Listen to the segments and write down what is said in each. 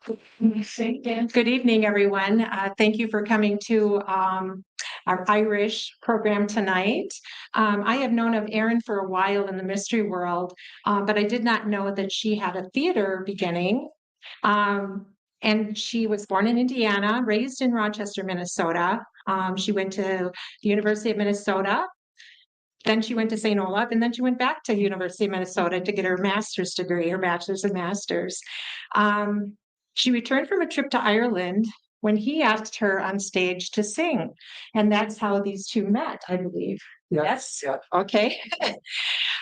Good evening, everyone. Thank you for coming to our Irish program tonight. I have known of Erin for a while in the mystery world, but I did not know that she had a theater beginning. Um, and she was born in Indiana, raised in Rochester, Minnesota. She went to the University of Minnesota. Then she went to St. Olaf, and then she went back to University of Minnesota to get her master's degree, her bachelor's and master's. Um, she returned from a trip to Ireland when he asked her on stage to sing, and that's how these two met, I believe. Yes. Yeah. Okay.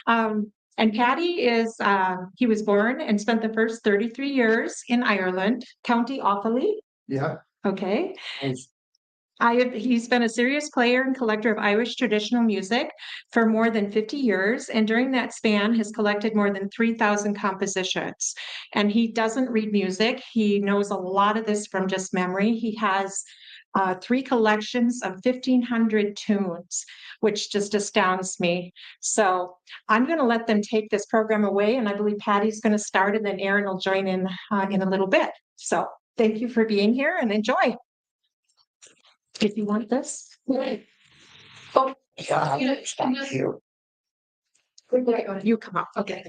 And Paddy he was born and spent the first 33 years in Ireland, County Offaly. Yeah. Okay. Nice. He's been a serious player and collector of Irish traditional music for more than 50 years, and during that span has collected more than 3,000 compositions. And he doesn't read music. He knows a lot of this from just memory. He has three collections of 1,500 tunes, which just astounds me. So I'm going to let them take this program away, and I believe Patty's going to start, and then Erin will join in a little bit. So thank you for being here and enjoy. If you want this. Oh, Yeah. Thank you. you come up. Okay.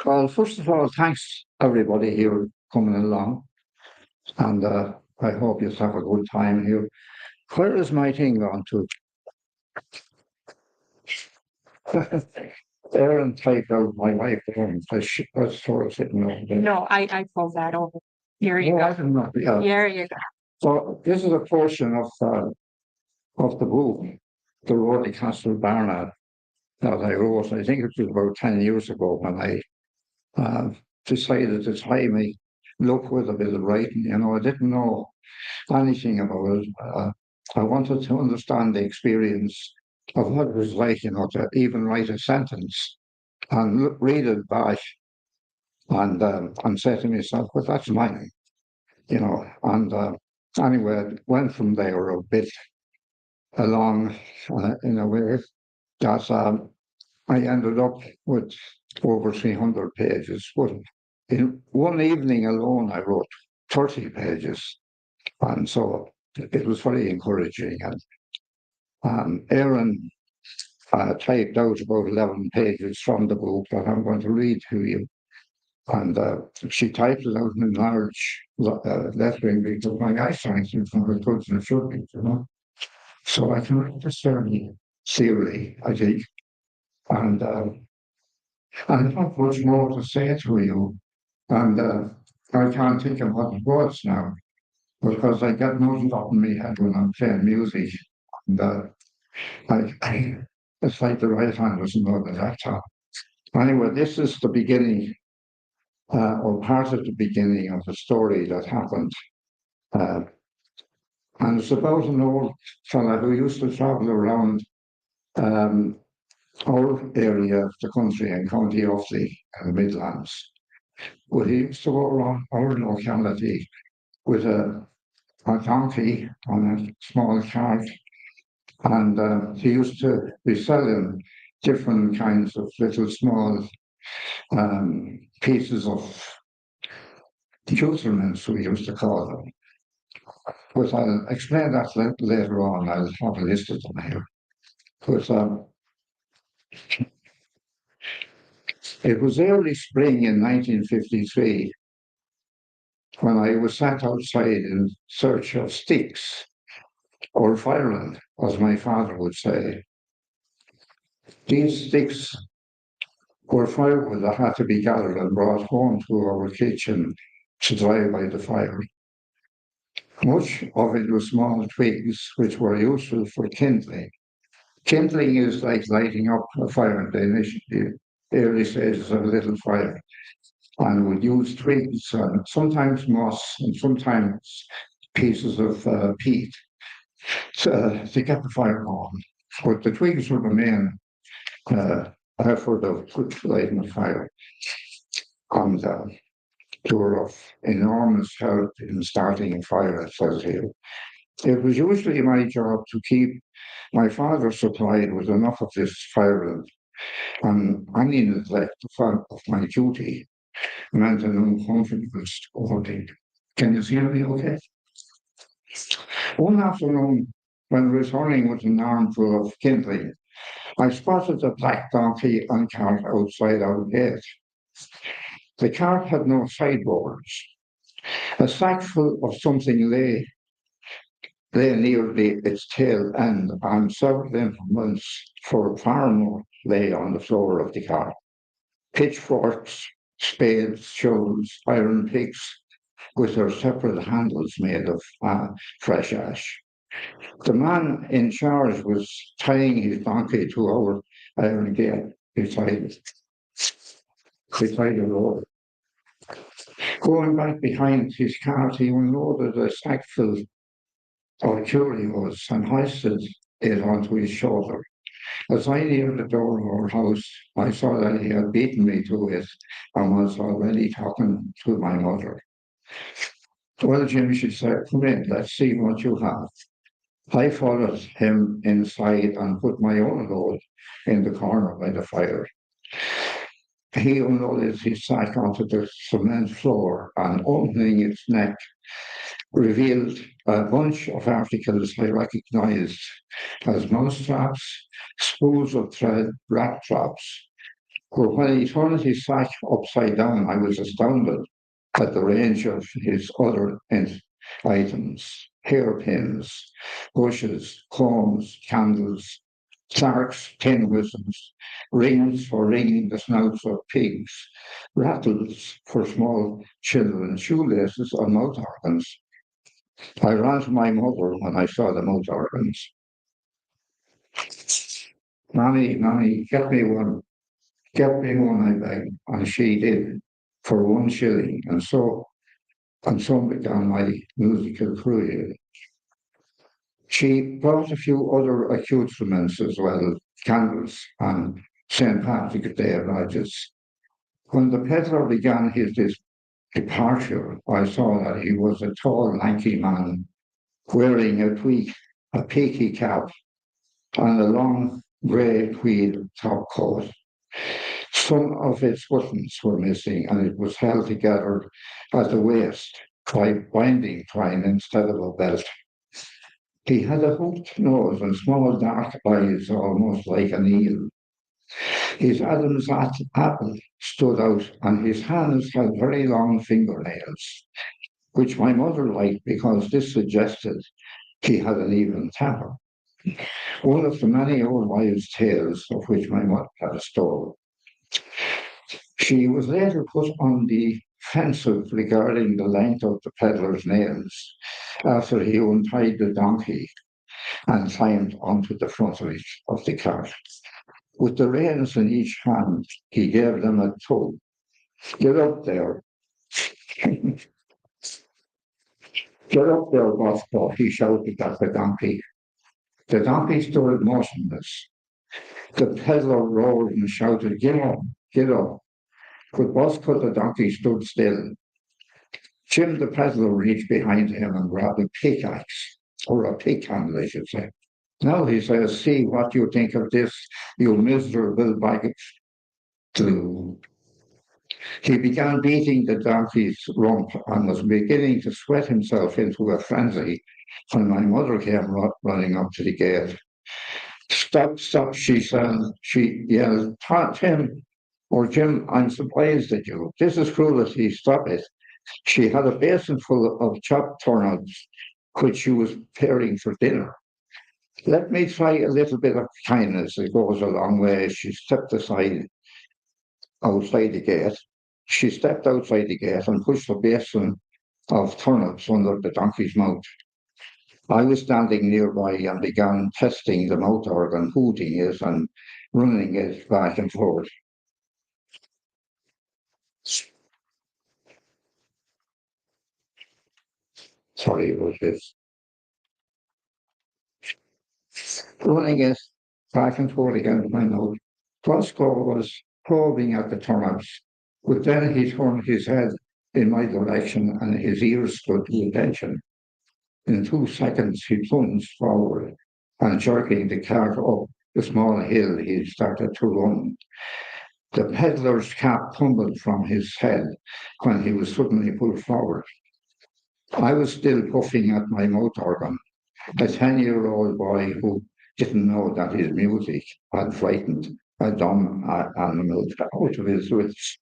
Well, first of all, thanks everybody here coming along, and I hope you have a good time here. Where is my thing going to? Erin typed out my wife there, was sort of sitting over there. No, I pulled that over. Here you Oh, I go. didn't know. Yeah. Here you go. So this is a portion of the book, the road to Castlebarnagh, that I wrote. I think it was about 10 years ago when I decided to try my luck with a bit of writing. You know, I didn't know anything about it. I wanted to understand the experience of what it was like, you know, to even write a sentence and read it back and say to myself, well, that's mine, you know. And anyway, it went from there a bit along in a way that I ended up with over 300 pages. But in one evening alone, I wrote 30 pages. And so it was very encouraging. And Erin typed out about 11 pages from the book that I'm going to read to you. And she typed it out in large lettering because my eyesight is not as good as it should be, you know. So I can read this fairly clearly, I think. And I've not much more to say to you. And I can't think of what it was now because I get nothing up in my head when I'm playing music. And it's like the right hand doesn't know the left hand. Anyway, this is the beginning, or part of the beginning of the story that happened. And it's about an old fella who used to travel around um, our area of the country in County Offaly in the Midlands. But he used to go around our locality with a donkey on a small cart, and he used to be selling different kinds of little small pieces of accoutrements, we used to call them. But I'll explain that later on. I'll have a list of them here. But it was early spring in 1953 when I was sat outside in search of sticks, or fireland, as my father would say. These sticks were firewood that had to be gathered and brought home to our kitchen to dry by the fire. Much of it was small twigs which were useful for kindling. Kindling is like lighting up a fire in the early stages of a little fire. And would use twigs, sometimes moss and sometimes pieces of peat to get the fire going. But the twigs were the main effort of lighting the fire. And they were of enormous help in starting a fire, it says here. It was usually my job to keep my father supplied with enough of this firewood, and any neglect of my duty meant an uncomfortable scolding. Can you hear me okay? One afternoon, when returning with an armful of kindling, I spotted a black donkey and cart outside our gate. The cart had no sideboards. A sackful of something lay near its tail end, and several implements for farm lay on the floor of the cart. Pitchforks, spades, shovels, iron picks, with their separate handles made of fresh ash. The man in charge was tying his donkey to our iron gate beside the road. Going back behind his cart, he unloaded a sackful of curios and hoisted it onto his shoulder. As I neared the door of our house, I saw that he had beaten me to it and was already talking to my mother. Well, Jim, she said, come in, let's see what you have. I followed him inside and put my own load in the corner by the fire. He unloaded his sack onto the cement floor and, opening its neck, revealed a bunch of articles I recognized as mouse traps, spools of thread, rat traps. But when he turned his sack upside down, I was astounded at the range of his other items: hairpins, brushes, combs, candles, sarks, tin whistles, rings for ringing the snouts of pigs, rattles for small children, shoelaces, and mouth organs. I ran to my mother when I saw the mouth organs. Mommy, get me one, I begged, and she did for 1 shilling, and so began my musical career. She brought a few other accoutrements as well, candles and St. Patrick's Day badges. When the peddler began his departure, I saw that he was a tall, lanky man wearing a peaky cap and a long grey tweed top coat. Some of its buttons were missing, and it was held together at the waist by binding twine instead of a belt. He had a hooked nose and small dark eyes, almost like an eel. His Adam's apple stood out, and his hands had very long fingernails, which my mother liked because this suggested he had an even temper. One of the many old wives' tales of which my mother had a story. She was later put on the defensive regarding the length of the peddler's nails after he untied the donkey and climbed onto the front of the cart. With the reins in each hand, he gave them a tug. Get up there. Get up there, Bosco, he shouted at the donkey. The donkey stood motionless. The peddler roared and shouted, get up, get up. But Bosco the donkey stood still. Jim the peddler reached behind him and grabbed a pickaxe, or a pick handle, I should say. Now he says, see what you think of this, you miserable baggage. He began beating the donkey's rump and was beginning to sweat himself into a frenzy when my mother came running up to the gate. Stop, stop, she said. She yelled, Tim, or Jim, I'm surprised at you. This is cruelty, stop it. She had a basin full of chopped turnips, which she was preparing for dinner. Let me try a little bit of kindness. It goes a long way. She stepped outside the gate. She stepped outside the gate and pushed a basin of turnips under the donkey's mouth. I was standing nearby and began testing the mouth organ, hooting it and running it back and forth. Sorry, it was this. Running it back and forth against my nose. Roscoe was probing at the turnips, but then he turned his head in my direction and his ears stood to attention. In 2 seconds, he plunged forward and jerking the cart up the small hill, he started to run. The peddler's cap tumbled from his head when he was suddenly pulled forward. I was still puffing at my mouth organ, a 10-year-old boy who didn't know that his music had frightened a dumb animal out of his wits.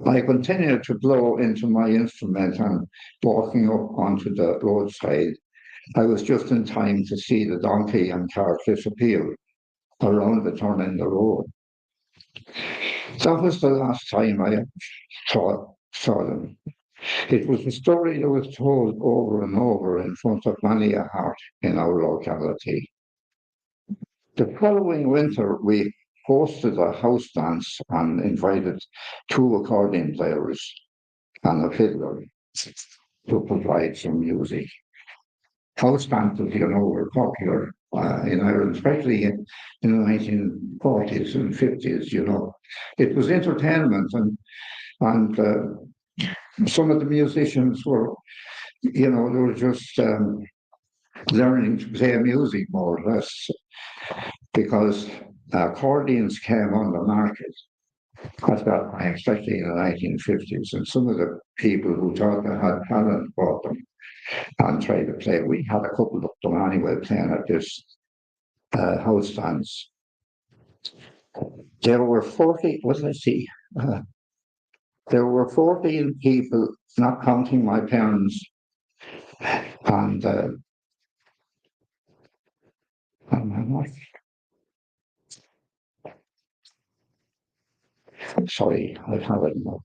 I continued to blow into my instrument and walking up onto the roadside. I was just in time to see the donkey and cart disappear around the turn in the road. That was the last time I saw them. It was a story that was told over and over in front of many a heart in our locality. The following winter, we hosted a house dance and invited 2 accordion players and a fiddler to provide some music. House dances, were popular in Ireland, especially in the 1940s and 50s, It was entertainment and some of the musicians were, they were just learning to play music more or less because accordions came on the market at that time, especially in the 1950s. And some of the people who thought they had talent bought them and tried to play. We had a couple of them anyway playing at this house dance. There were 40, what did I see? There were 14 people, not counting my parents, and sorry, I have it now.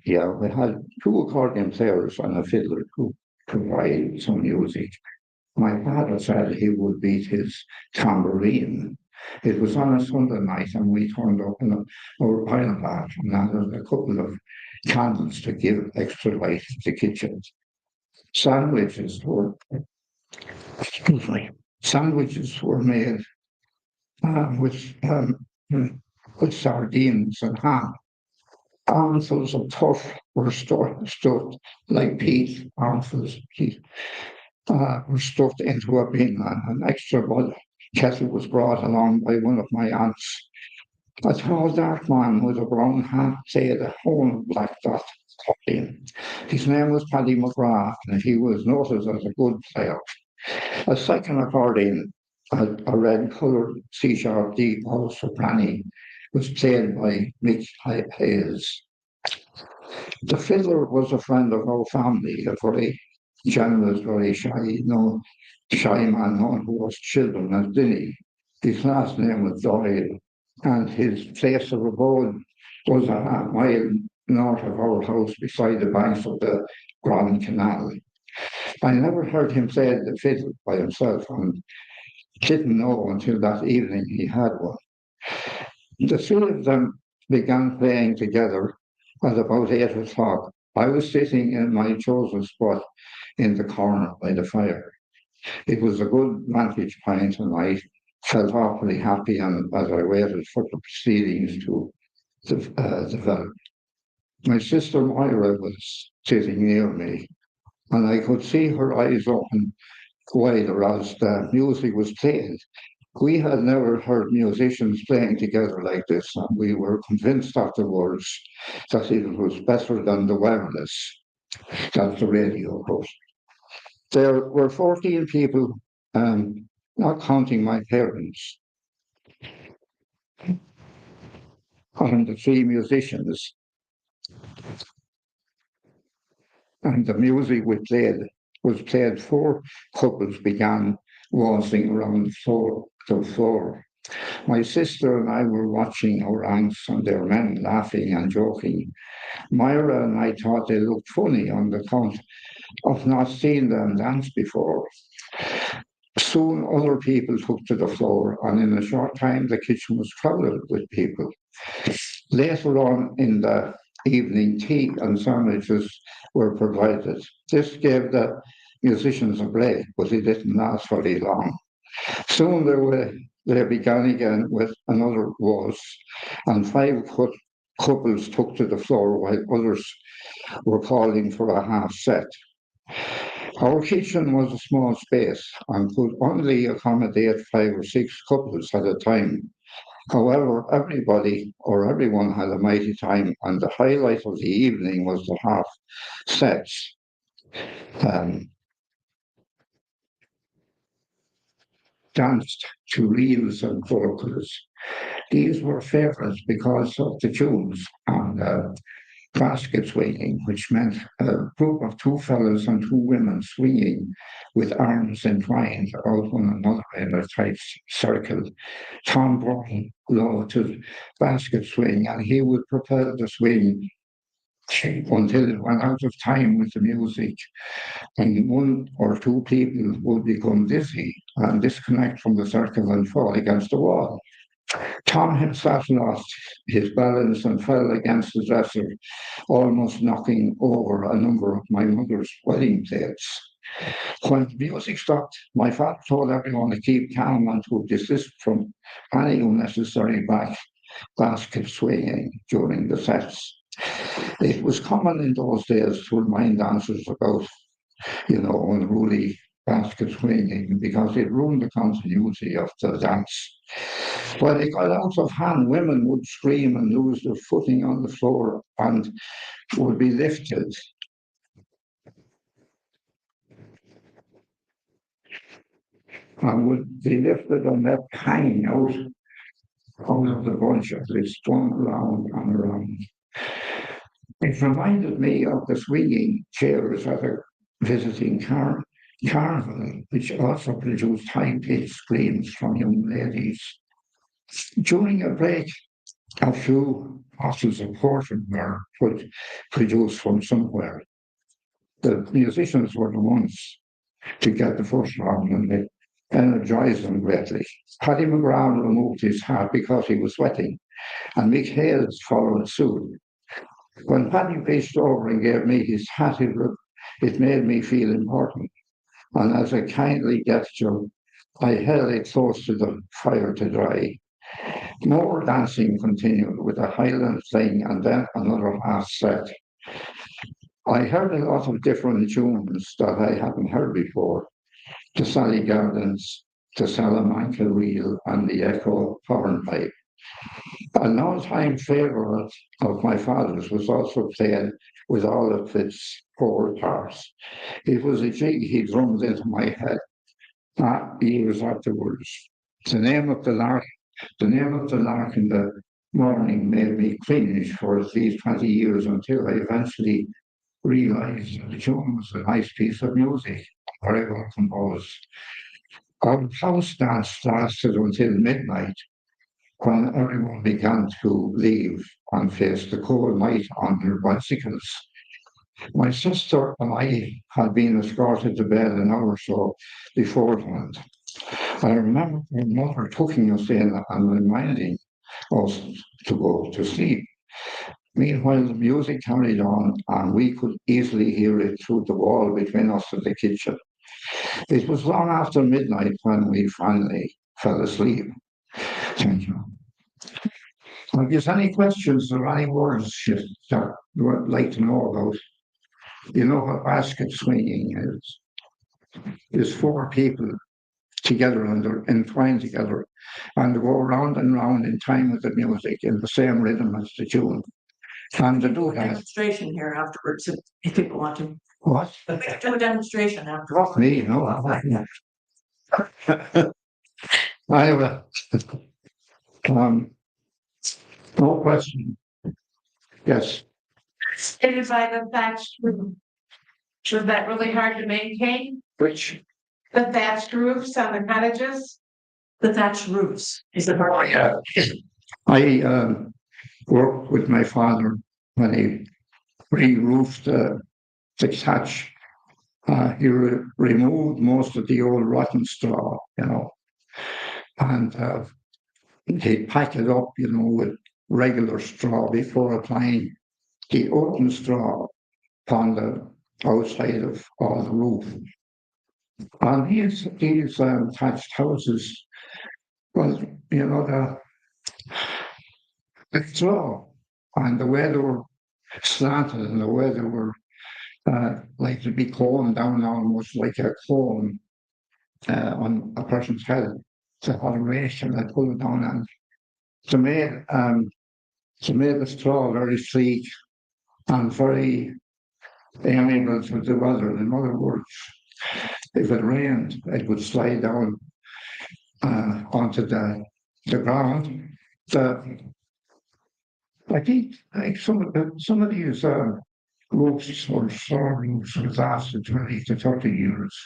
Yeah, we had 2 accordion players and a fiddler who provide some music. My father said he would beat his tambourine. It was on a Sunday night and we turned up in our pile bath and added a couple of candles to give extra light to the kitchen. Sandwiches were, excuse me, sandwiches were made with sardines and ham. Armfuls of turf were stuffed like peas. Armfuls of peas were stuffed into a bin, and an extra kettle was brought along by one of my aunts. A tall, dark man with a brown hat played a whole black dot accordion. His name was Paddy McGrath, and he was noted as a good player. A second accordion, a red-coloured C-sharp D soprano, was played by Mick Hayes. The fiddler was a friend of our family, a very generous, very shy man known to us children as Dinny. His last name was Doyle, and his place of abode was a half-mile north of our house beside the banks of the Grand Canal. I never heard him play the fiddle by himself and didn't know until that evening he had one. The three of them began playing together at about 8 o'clock. I was sitting in my chosen spot in the corner by the fire. It was a good vantage point and I felt awfully happy and as I waited for the proceedings to develop. My sister Moira was sitting near me and I could see her eyes open wider as the music was played. We had never heard musicians playing together like this, and we were convinced afterwards that it was better than the wireless, that's the radio, of course. There were 14 people, not counting my parents, and the 3 musicians, and the music we played was played. 4 couples began waltzing around the floor. My sister and I were watching our aunts and their men laughing and joking. Myra and I thought they looked funny on the account of not seeing them dance before. Soon other people took to the floor, and in a short time the kitchen was crowded with people. Later on in the evening, tea and sandwiches were provided. This gave the musicians a break, but it didn't last very long. Soon they began again with another waltz, and 5 couples took to the floor while others were calling for a half set. Our kitchen was a small space and could only accommodate 5 or 6 couples at a time. However, everybody or everyone had a mighty time, and the highlight of the evening was the half sets. Um, Danced to reels and polkas. These were favourites because of the tunes and basket swinging, which meant a group of 2 fellas and 2 women swinging with arms entwined about one another in a tight circle. Tom brought low to basket swing, and he would propel the swing until it went out of time with the music, and 1 or 2 people would become dizzy and disconnect from the circle and fall against the wall. Tom himself lost his balance and fell against the dresser, almost knocking over a number of my mother's wedding plates. When the music stopped, my father told everyone to keep calm and to desist from any unnecessary basket swinging during the sets. It was common in those days to remind dancers about, unruly basket swinging because it ruined the continuity of the dance. When it got out of hand, women would scream and lose their footing on the floor and would be lifted and left hanging out of the bunch as they swung around and around. It reminded me of the swinging chairs at a visiting carnival, which also produced high-pitched screams from young ladies. During a break, a few bottles of porter were produced from somewhere. The musicians were the ones to get the first round, and they energized them greatly. Paddy McGrath removed his hat because he was sweating, and Mick Hales followed suit. When Paddy reached over and gave me his hat, it made me feel important, and as a kindly gesture, I held it close to the fire to dry. More dancing continued with a Highland fling and then another half set. I heard a lot of different tunes that I hadn't heard before. The Sally Gardens, the Salamanca Reel, and the Echo Hornpipe. An all-time favourite of my father's was also played with all of its 4 parts. It was a jig he drummed into my head years afterwards. The name of the lark The name of the lark in the morning made me cringe for at least 20 years until I eventually realized that the tune was a nice piece of music, very well composed. Our house dance lasted until midnight when everyone began to leave and face the cold night on their bicycles. My sister and I had been escorted to bed an hour or so beforehand. I remember my mother tucking us in and reminding us to go to sleep. Meanwhile, the music carried on, and we could easily hear it through the wall between us and the kitchen. It was long after midnight when we finally fell asleep. Thank you. If there's any questions or any words that you would like to know about, you know what basket swinging is. There's 4 people together and they're entwined together and they go round and round in time with the music in the same rhythm as the tune. And to do that. Demonstration here afterwards if people want to. What? But we could do a demonstration after. Not me, no. I have no question. Yes. It is by the thatched roof. Was that really hard to maintain? Which? The thatched roofs on the cottages? The thatched roofs. Is it Oh, hard? yeah. I worked with my father when he re-roofed the thatch. He removed most of the old rotten straw, and he'd pack it up, with regular straw before applying the open straw upon the outside of all the roof. And these thatched houses, well, the straw and the way they were slanted and the way they were like to be combed down almost like a comb on a person's head to have a rake and I pull it down and to make the straw very sleek and very amiable to the weather. In other words, if it rained, it would slide down onto the ground. I think like some of these roofs or straw roofs would last 20 to 30 years.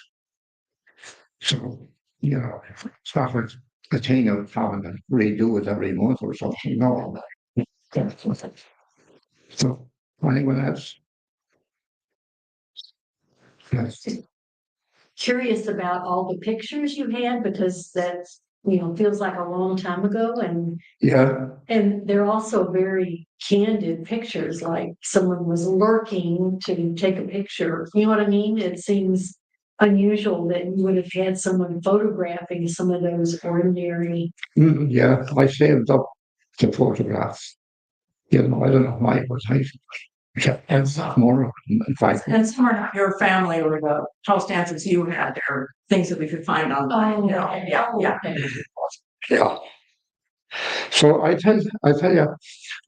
So, it's not like a thing of having to redo it every month or something. No. So, anyone else? Yes. Curious about all the pictures you had because that's, feels like a long time ago Yeah. and they're also very candid pictures, like someone was lurking to take a picture. You know what I mean? It seems unusual that you would have had someone photographing some of those ordinary. Yeah, I saved up the photographs. I don't know why, but I kept more. In fact, And some are not your family or the house dancers you had, or things that we could find online, yeah. yeah. So I tell you,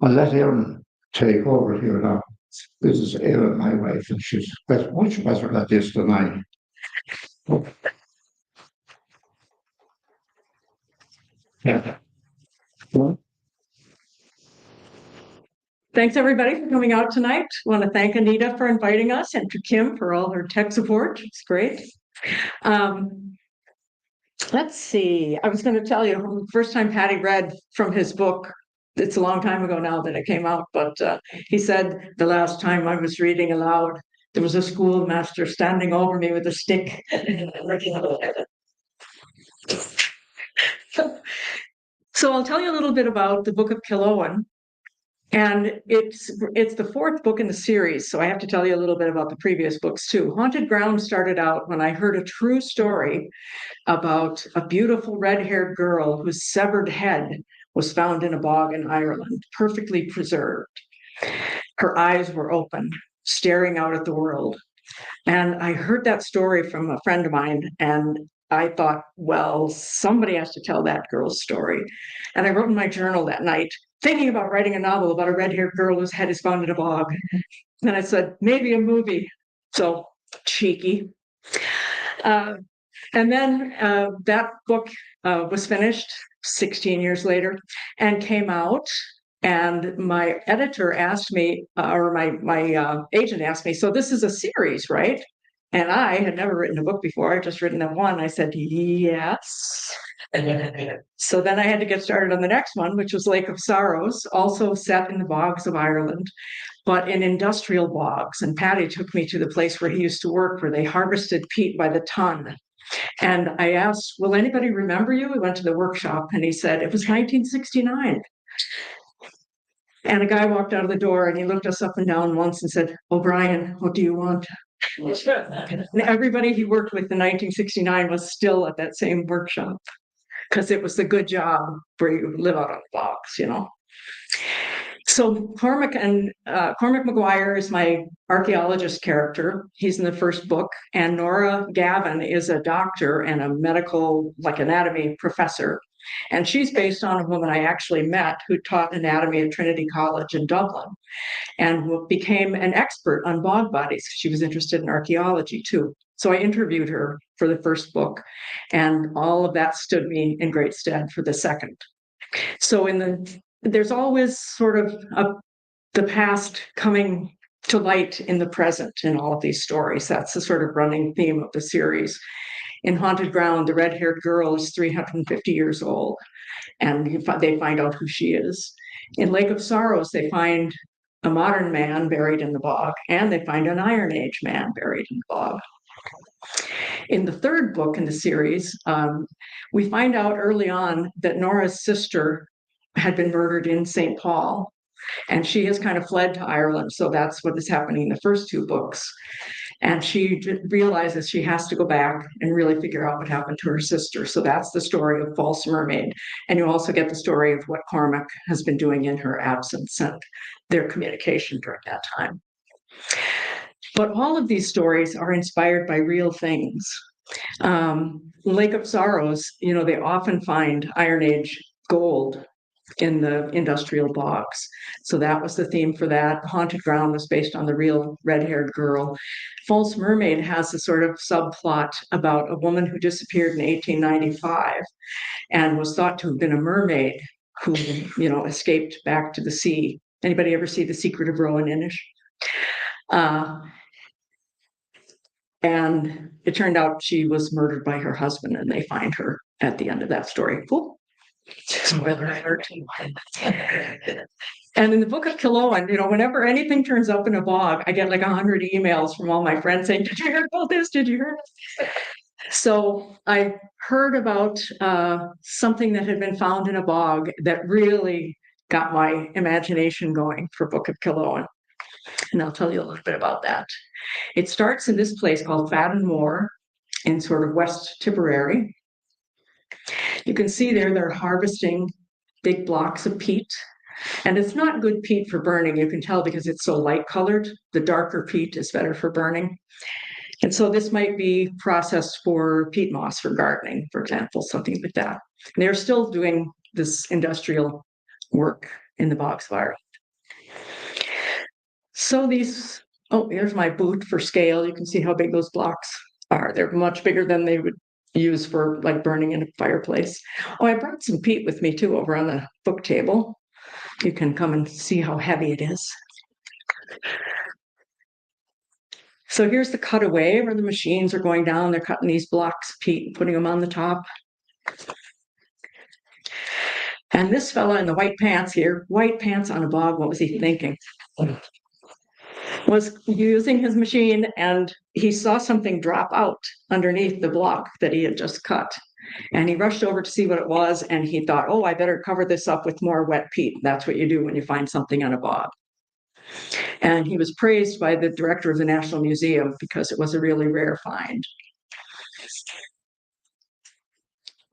I'll let Erin take over here now. This is Erin, my wife, and she's much better at this than I. Yeah. Well, Thanks, everybody, for coming out tonight. Want to thank Anita for inviting us and to Kim for all her tech support. It's great. Let's see. I was going to tell you, the first time Patty read from his book, it's a long time ago now that it came out, but he said the last time I was reading aloud, there was a schoolmaster standing over me with a stick. So I'll tell you a little bit about the Book of Killowen. And it's the fourth book in the series, so I have to tell you a little bit about the previous books too. Haunted Ground started out when I heard a true story about a beautiful red-haired girl whose severed head was found in a bog in Ireland, perfectly preserved. Her eyes were open, staring out at the world. And I heard that story from a friend of mine, and I thought, well, somebody has to tell that girl's story. And I wrote in my journal that night, thinking about writing a novel about a red-haired girl whose head is found in a bog. And I said, maybe a movie. So cheeky. And then that book was finished 16 years later and came out. And my editor asked me, or my agent asked me, so this is a series, right? And I had never written a book before. I'd just written that one. I said, yes. So then I had to get started on the next one, which was Lake of Sorrows, also set in the bogs of Ireland, but in industrial bogs. And Paddy took me to the place where he used to work, where they harvested peat by the ton. And I asked, will anybody remember you? We went to the workshop and he said, it was 1969. And a guy walked out of the door and he looked us up and down once and said, O'Brien, what do you want? And everybody he worked with in 1969 was still at that same workshop because it was a good job where you live out on the box. So Cormac McGuire is my archaeologist character. He's in the first book. And Nora Gavin is a doctor and a medical, like anatomy professor. And she's based on a woman I actually met who taught anatomy at Trinity College in Dublin and became an expert on bog bodies. She was interested in archaeology too. So I interviewed her for the first book, and all of that stood me in great stead for the second. So there's always sort of the past coming to light in the present in all of these stories. That's the sort of running theme of the series. In Haunted Ground, the red-haired girl is 350 years old, and they find out who she is. In Lake of Sorrows, they find a modern man buried in the bog, and they find an Iron Age man buried in the bog. In the third book in the series, we find out early on that Nora's sister had been murdered in St. Paul, and she has kind of fled to Ireland. So that's what is happening in the first two books. And she realizes she has to go back and really figure out what happened to her sister. So that's the story of False Mermaid. And you also get the story of what Cormac has been doing in her absence and their communication during that time. But all of these stories are inspired by real things. Lake of Sorrows, they often find Iron Age gold in the industrial bogs. So that was the theme for that. Haunted Ground was based on the real red-haired girl. False Mermaid has a sort of subplot about a woman who disappeared in 1895 and was thought to have been a mermaid who, escaped back to the sea. Anybody ever see The Secret of Rowan Inish? And it turned out she was murdered by her husband, and they find her at the end of that story. Cool. Spoiler alert. And in the Book of Killowen, whenever anything turns up in a bog, I get like 100 emails from all my friends saying, "Did you hear about this? Did you hear this?" So I heard about something that had been found in a bog that really got my imagination going for Book of Killowen. And I'll tell you a little bit about that. It starts in this place called Fadden Moor in sort of West Tipperary. You can see they're harvesting big blocks of peat. And it's not good peat for burning. You can tell because it's so light colored. The darker peat is better for burning. And so this might be processed for peat moss for gardening, for example, something like that. And they're still doing this industrial work in the bogs of Ireland. So here's my boot for scale. You can see how big those blocks are. They're much bigger than they would use for like burning in a fireplace. Oh, I brought some peat with me too over on the book table. You can come and see how heavy it is. So here's the cutaway where the machines are going down. They're cutting these blocks of peat and putting them on the top. And this fella in the white pants here, white pants on a bog, what was he thinking? Was using his machine, and he saw something drop out underneath the block that he had just cut. And he rushed over to see what it was, and he thought, oh, I better cover this up with more wet peat. That's what you do when you find something on a bog. And he was praised by the director of the National Museum because it was a really rare find.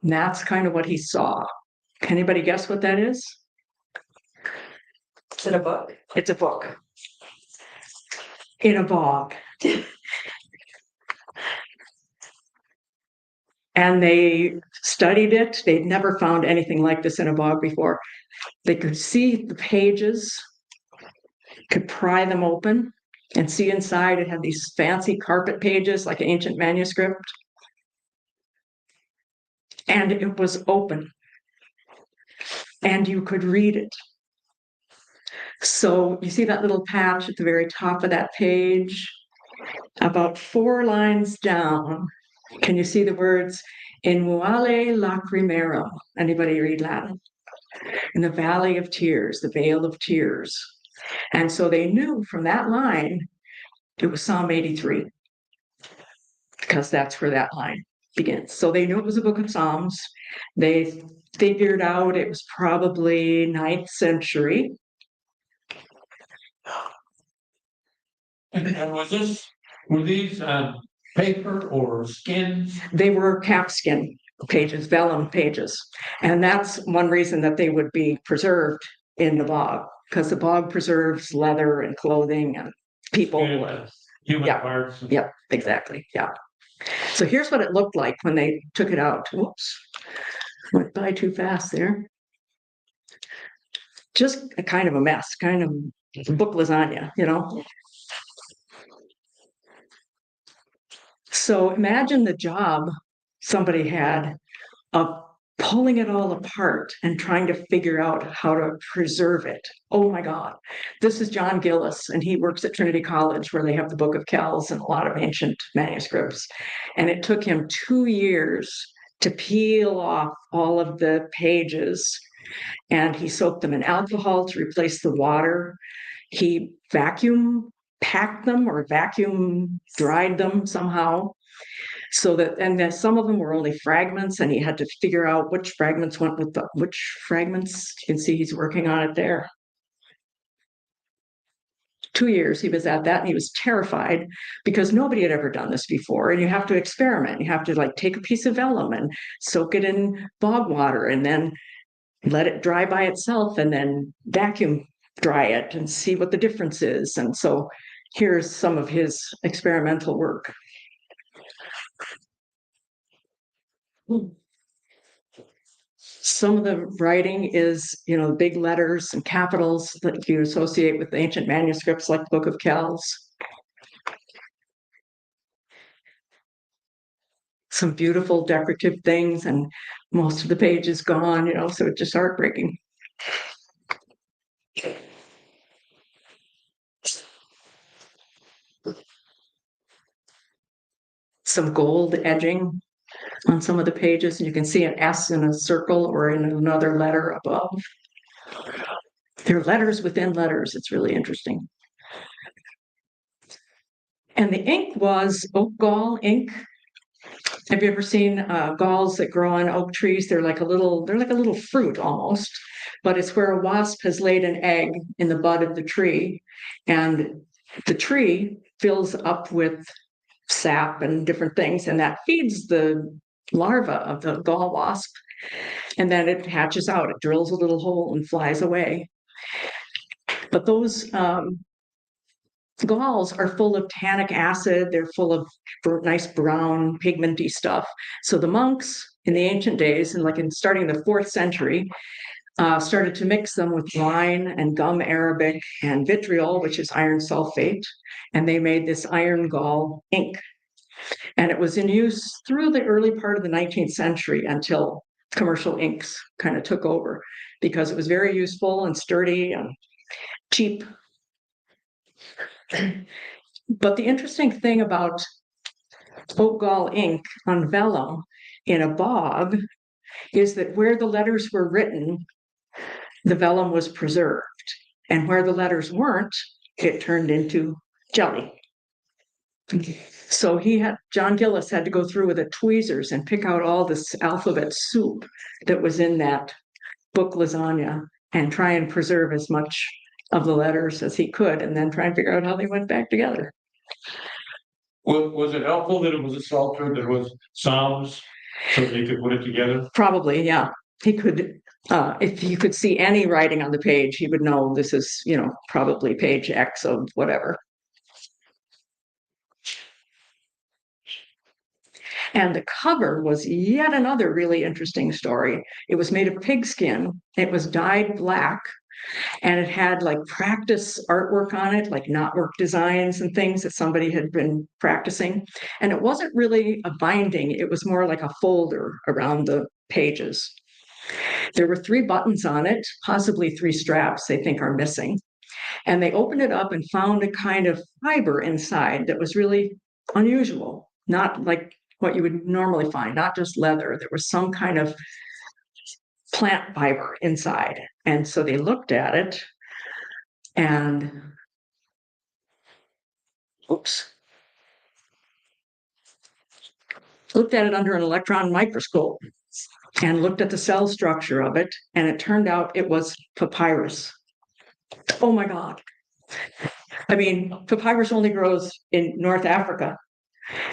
And that's kind of what he saw. Can anybody guess what that is? Is it a book? It's a book. In a bog. And they studied it. They'd never found anything like this in a bog before. They could see the pages, could pry them open and see inside. It had these fancy carpet pages like ancient manuscript. And it was open. And you could read it. So you see that little patch at the very top of that page? About 4 lines down, can you see the words, in Muale Lacrimerum? Anybody read Latin? In the Valley of Tears, the Vale of Tears. And so they knew from that line, it was Psalm 83, because that's where that line begins. So they knew it was a book of Psalms. They figured out it was probably 9th century. And were these paper or skin? They were calfskin pages, vellum pages. And that's one reason that they would be preserved in the bog, because the bog preserves leather and clothing and people. Human Yeah. parts. Yep, exactly. Yeah. So here's what it looked like when they took it out. Whoops. Went by too fast there. Just a kind of a mess, kind of book lasagna, So imagine the job somebody had of pulling it all apart and trying to figure out how to preserve it. Oh my God. This is John Gillis, and he works at Trinity College where they have the Book of Kells and a lot of ancient manuscripts. And it took him 2 years to peel off all of the pages. And he soaked them in alcohol to replace the water. He vacuum packed them or vacuum dried them somehow. So that, and then some of them were only fragments, and he had to figure out which fragments went with which fragments. You can see he's working on it there. 2 years he was at that, and he was terrified because nobody had ever done this before. And you have to experiment. You have to like take a piece of vellum and soak it in bog water and then let it dry by itself and then vacuum dry it and see what the difference is. And so here's some of his experimental work. Some of the writing is, big letters and capitals that you associate with ancient manuscripts like the Book of Kells. Some beautiful decorative things, and most of the page is gone, so it's just heartbreaking. Some gold edging on some of the pages, and you can see an S in a circle or in another letter above. There are letters within letters. It's really interesting. And the ink was oak gall ink. Have you ever seen galls that grow on oak trees? They're like a little fruit almost, but it's where a wasp has laid an egg in the bud of the tree, and the tree fills up with sap and different things, and that feeds the larva of the gall wasp, and then it hatches out. It drills a little hole and flies away. But those galls are full of tannic acid. They're full of nice brown pigmenty stuff. So the monks in the ancient days, and starting the 4th century, started to mix them with wine and gum arabic and vitriol, which is iron sulfate, and they made this iron gall ink. And it was in use through the early part of the 19th century until commercial inks kind of took over, because it was very useful and sturdy and cheap. But the interesting thing about oak gall ink on vellum in a bog is that where the letters were written, the vellum was preserved. And where the letters weren't, it turned into jelly. So John Gillis had to go through with the tweezers and pick out all this alphabet soup that was in that book lasagna and try and preserve as much of the letters as he could, and then try and figure out how they went back together. Was it helpful that it was a psalter that was psalms so they could put it together? Probably, yeah. He could, if you could see any writing on the page, he would know this is, probably page X of whatever. And the cover was yet another really interesting story. It was made of pigskin. It was dyed black, and it had practice artwork on it, like knotwork designs and things that somebody had been practicing. And it wasn't really a binding. It was more like a folder around the pages. There were 3 buttons on it, possibly 3 straps they think are missing. And they opened it up and found a kind of fiber inside that was really unusual, not like what you would normally find, not just leather. There was some kind of plant fiber inside. And so they looked at it and looked at it under an electron microscope and looked at the cell structure of it, and it turned out it was papyrus. Oh my God. I mean, papyrus only grows in North Africa.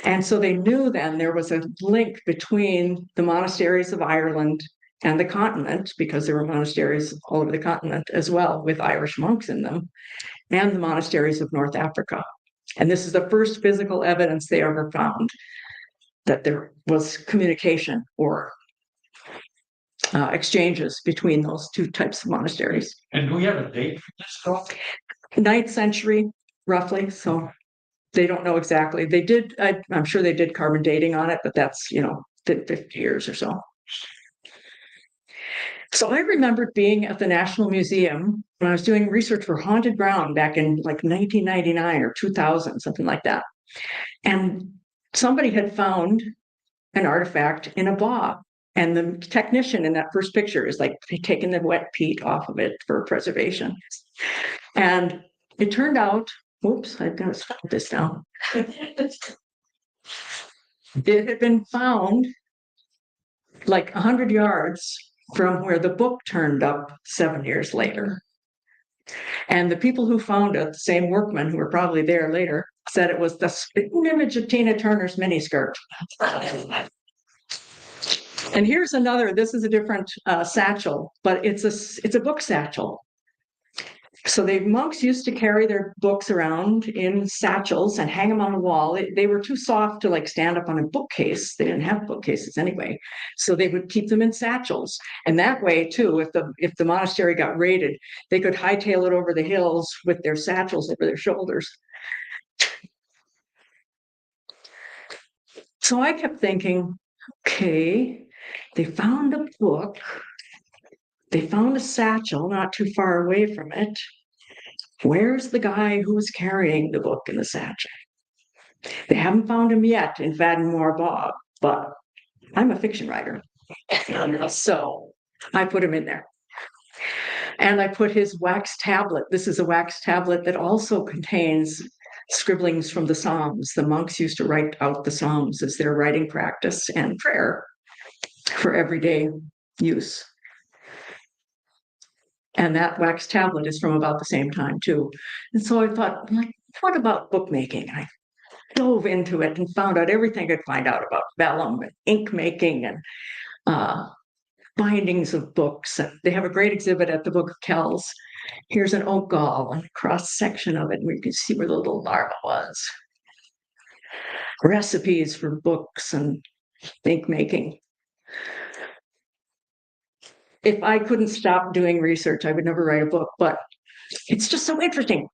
And so they knew then there was a link between the monasteries of Ireland and the continent, because there were monasteries all over the continent as well with Irish monks in them, and the monasteries of North Africa. And this is the first physical evidence they ever found that there was communication or exchanges between those 2 types of monasteries. And do we have a date for this stuff? 9th century, roughly. So they don't know exactly. They did, I'm sure they did carbon dating on it, but that's, 50 years or so. So I remembered being at the National Museum when I was doing research for Haunted Ground back in 1999 or 2000, something like that. And somebody had found an artifact in a bog. And the technician in that first picture is taking the wet peat off of it for preservation. And it turned out, oops, I've got to stop this now. It had been found 100 yards from where the book turned up 7 years later. And the people who found it, the same workmen who were probably there later, said it was the spitting image of Tina Turner's miniskirt. And here's another, this is a different satchel, but it's a book satchel. So the monks used to carry their books around in satchels and hang them on the wall. They were too soft to like stand up on a bookcase. They didn't have bookcases anyway. So they would keep them in satchels. And that way too, if the monastery got raided, they could hightail it over the hills with their satchels over their shoulders. So I kept thinking, okay, they found a book. They found a satchel not too far away from it. Where's the guy who was carrying the book in the satchel? They haven't found him yet in Faddenmore Bog, but I'm a fiction writer. So I put him in there. And I put his wax tablet. This is a wax tablet that also contains scribblings from the Psalms. The monks used to write out the Psalms as their writing practice and prayer for everyday use. And that wax tablet is from about the same time too. And so I thought, like, what about bookmaking? I dove into it and found out everything I could find out about vellum and ink making and bindings of books. They have a great exhibit at the Book of Kells. Here's an oak gall and a cross section of it, where you can see where the little larva was. Recipes for books and ink making. If I couldn't stop doing research, I would never write a book, but it's just so interesting.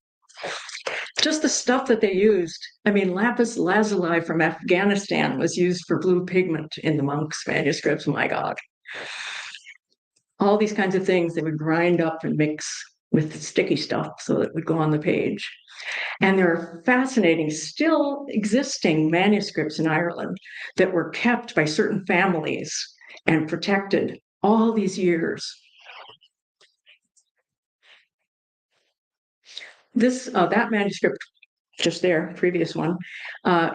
Just the stuff that they used. I mean, lapis lazuli from Afghanistan was used for blue pigment in the monks' manuscripts. My God. All these kinds of things they would grind up and mix with sticky stuff so that it would go on the page. And there are fascinating, still existing manuscripts in Ireland that were kept by certain families and protected all these years. That manuscript just there, previous one,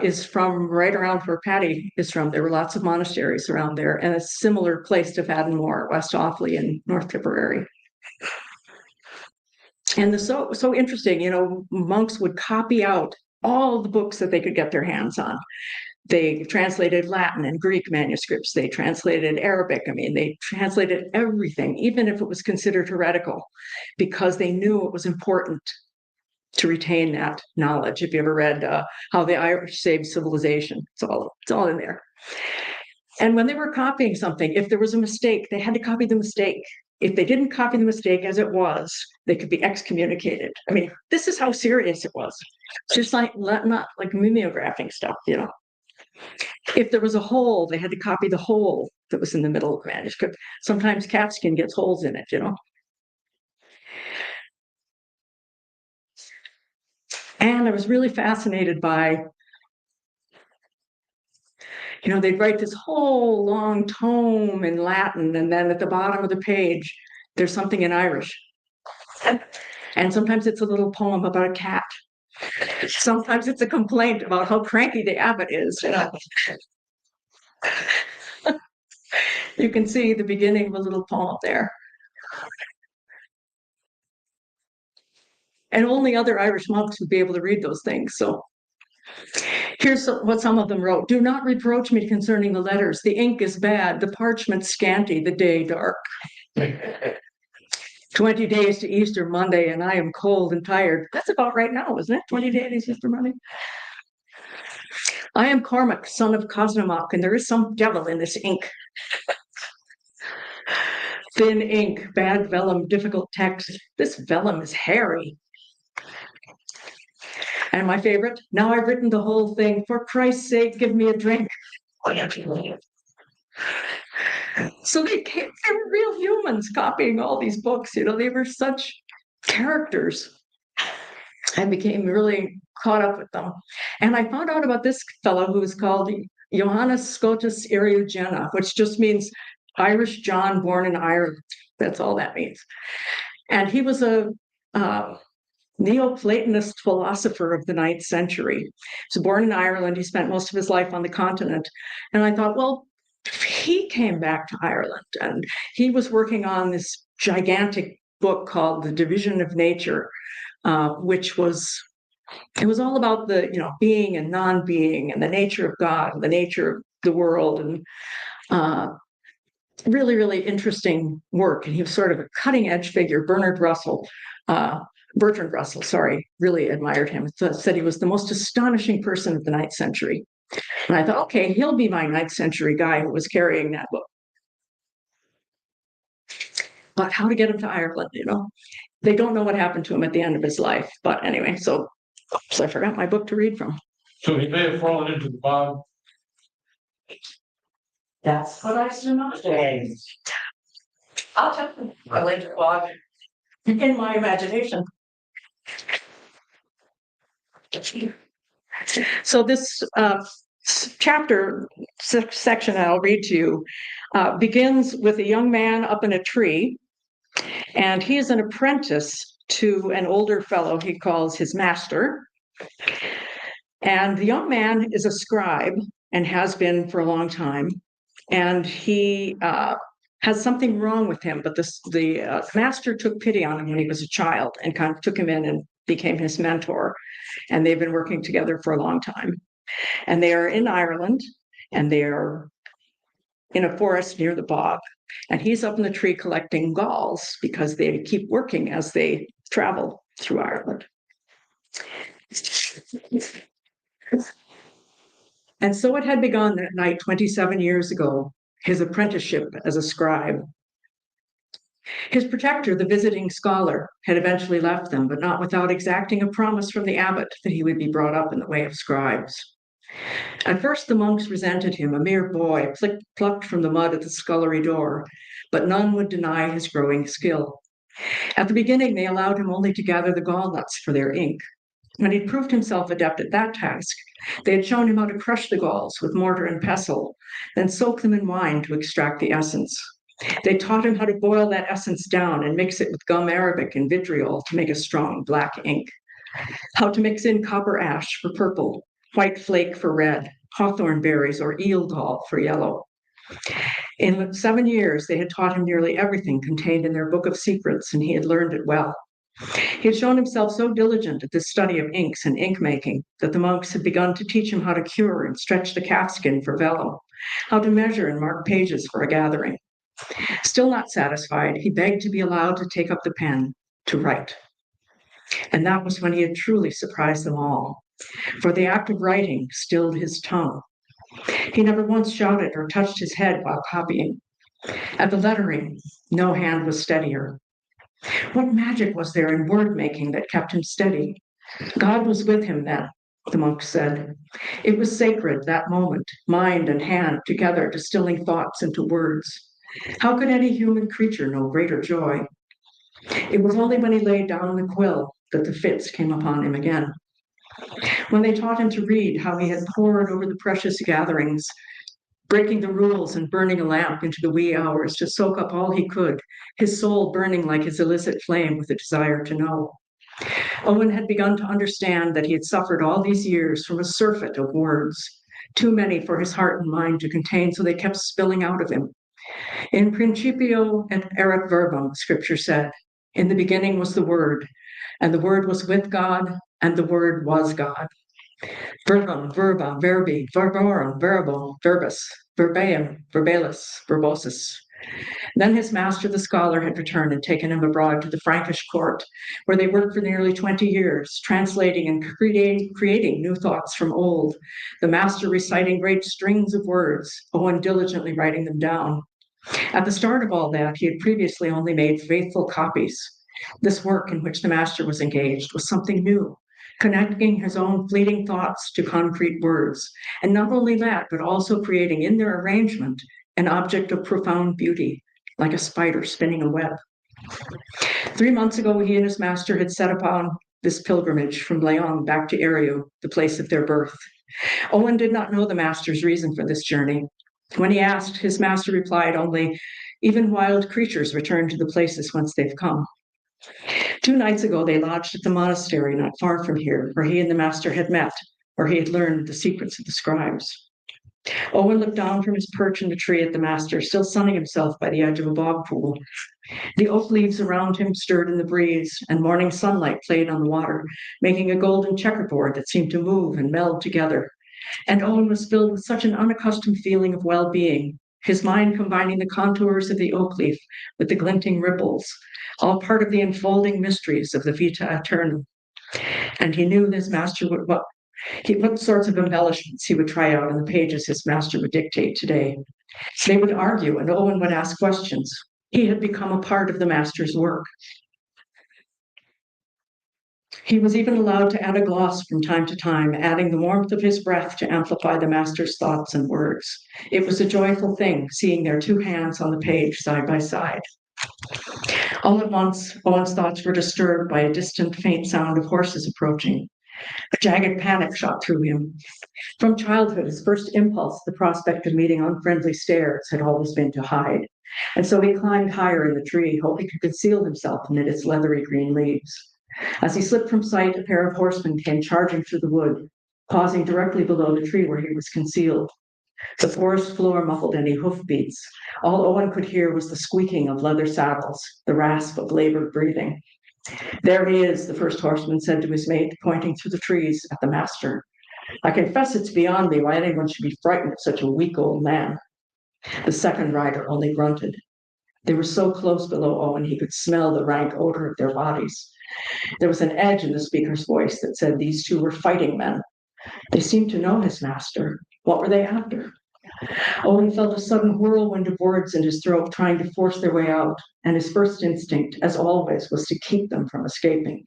is from right around where Paddy is from. There were lots of monasteries around there, and a similar place to Faddenmore, West Offaly and North Tipperary. And so interesting, you know, monks would copy out all the books that they could get their hands on. They translated Latin and Greek manuscripts. They translated Arabic. I mean, they translated everything, even if it was considered heretical, because they knew it was important to retain that knowledge. If you ever read How the Irish Saved Civilization, it's all in there. And when they were copying something, if there was a mistake, they had to copy the mistake. If they didn't copy the mistake as it was, they could be excommunicated. I mean, this is how serious it was. Just like not like mimeographing stuff, you know. If there was a hole, they had to copy the hole that was in the middle of the manuscript. Sometimes calfskin gets holes in it, you know. And I was really fascinated by, you know, they'd write this whole long tome in Latin, and then at the bottom of the page, there's something in Irish. And sometimes it's a little poem about a cat. Sometimes it's a complaint about how cranky the abbot is. You know? You can see the beginning of a little poem there. And only other Irish monks would be able to read those things. So here's what some of them wrote. Do not reproach me concerning the letters. The ink is bad, the parchment scanty, the day dark. 20 days to Easter Monday, and I am cold and tired. That's about right now, isn't it? 20 days Easter Monday. I am Cormac, son of Cosnamoc, and there is some devil in this ink. Thin ink, bad vellum, difficult text. This vellum is hairy. And my favorite, now I've written the whole thing. For Christ's sake, give me a drink. So they were real humans copying all these books. You know, they were such characters. I became really caught up with them. And I found out about this fellow who was called Johannes Scotus Eriugena, which just means Irish John born in Ireland. That's all that means. And he was a Neoplatonist philosopher of the 9th century. He was born in Ireland. He spent most of his life on the continent. And I thought, well, he came back to Ireland and he was working on this gigantic book called The Division of Nature, which was all about the, you know, being and non-being and the nature of God, and the nature of the world, and really, really interesting work. And he was sort of a cutting edge figure. Bernard Russell Bertrand Russell, sorry, really admired him. Said he was the most astonishing person of the 9th century. And I thought, okay, he'll be my 9th century guy who was carrying that book. But how to get him to Ireland, They don't know what happened to him at the end of his life. But anyway, so I forgot my book to read from. So he may have fallen into the bog. That's what I surmised. I'll tell you, I later blog In my imagination. So this chapter section I'll read to you begins with a young man up in a tree, and he is an apprentice to an older fellow he calls his master. And the young man is a scribe and has been for a long time, and he has something wrong with him, but the master took pity on him when he was a child and kind of took him in and became his mentor. And they've been working together for a long time. And they are in Ireland, and they are in a forest near the bog. And he's up in the tree collecting galls because they keep working as they travel through Ireland. And so it had begun that night 27 years ago, his apprenticeship as a scribe. His protector, the visiting scholar, had eventually left them, but not without exacting a promise from the abbot that he would be brought up in the way of scribes. At first, the monks resented him, a mere boy plucked from the mud at the scullery door, but none would deny his growing skill. At the beginning, they allowed him only to gather the gall nuts for their ink. When he'd proved himself adept at that task, they had shown him how to crush the galls with mortar and pestle, then soak them in wine to extract the essence. They taught him how to boil that essence down and mix it with gum arabic and vitriol to make a strong black ink, how to mix in copper ash for purple, white flake for red, hawthorn berries or eel gall for yellow. In 7 years, they had taught him nearly everything contained in their book of secrets, and he had learned it well. He had shown himself so diligent at this study of inks and ink making that the monks had begun to teach him how to cure and stretch the calfskin for vellum, how to measure and mark pages for a gathering. Still not satisfied, he begged to be allowed to take up the pen to write. And that was when he had truly surprised them all, for the act of writing stilled his tongue. He never once shouted or touched his head while copying. At the lettering, no hand was steadier. What magic was there in word making that kept him steady? God was with him then, the monks said. It was sacred, that moment, mind and hand together distilling thoughts into words. How could any human creature know greater joy? It was only when he laid down the quill that the fits came upon him again. When they taught him to read, how he had pored over the precious gatherings, breaking the rules and burning a lamp into the wee hours to soak up all he could, his soul burning like his illicit flame with a desire to know. Owen had begun to understand that he had suffered all these years from a surfeit of words, too many for his heart and mind to contain, so they kept spilling out of him. In principio et erat verbum, Scripture said, in the beginning was the Word, and the Word was with God, and the Word was God. Verbum, verba, verbi, verborum, verbo, verbus, verbatim, verbalis, verbosus. Then his master, the scholar, had returned and taken him abroad to the Frankish court, where they worked for nearly 20 years, translating and creating new thoughts from old, the master reciting great strings of words, Owen diligently writing them down. At the start of all that, he had previously only made faithful copies. This work in which the master was engaged was something new, connecting his own fleeting thoughts to concrete words. And not only that, but also creating in their arrangement an object of profound beauty, like a spider spinning a web. 3 months ago, he and his master had set upon this pilgrimage from Leon back to Eriu, the place of their birth. Owen did not know the master's reason for this journey. When he asked, his master replied only, even wild creatures return to the places whence they've come. 2 nights ago, they lodged at the monastery not far from here, where he and the master had met, where he had learned the secrets of the scribes. Owen looked down from his perch in the tree at the master, still sunning himself by the edge of a bog pool. The oak leaves around him stirred in the breeze, and morning sunlight played on the water, making a golden checkerboard that seemed to move and meld together. And Owen was filled with such an unaccustomed feeling of well-being. his mind combining the contours of the oak leaf with the glinting ripples, all part of the enfolding mysteries of the Vita Aeternam. And he knew his master would what sorts of embellishments he would try out in the pages his master would dictate today. They would argue, and Owen would ask questions. He had become a part of the master's work. He was even allowed to add a gloss from time to time, adding the warmth of his breath to amplify the master's thoughts and words. It was a joyful thing, seeing their two hands on the page side by side. All at once, Owen's thoughts were disturbed by a distant, faint sound of horses approaching. A jagged panic shot through him. From childhood, his first impulse, the prospect of meeting unfriendly stares, had always been to hide. And so he climbed higher in the tree, hoping to conceal himself amid its leathery green leaves. As he slipped from sight, a pair of horsemen came charging through the wood, pausing directly below the tree where he was concealed. The forest floor muffled any hoofbeats. All Owen could hear was the squeaking of leather saddles, the rasp of labored breathing. "There he is," the first horseman said to his mate, pointing through the trees at the master. "I confess it's beyond me why anyone should be frightened of such a weak old man." The second rider only grunted. They were so close below Owen he could smell the rank odor of their bodies. There was an edge in the speaker's voice that said these two were fighting men. They seemed to know his master. What were they after? Owen felt a sudden whirlwind of words in his throat, trying to force their way out, and his first instinct, as always, was to keep them from escaping.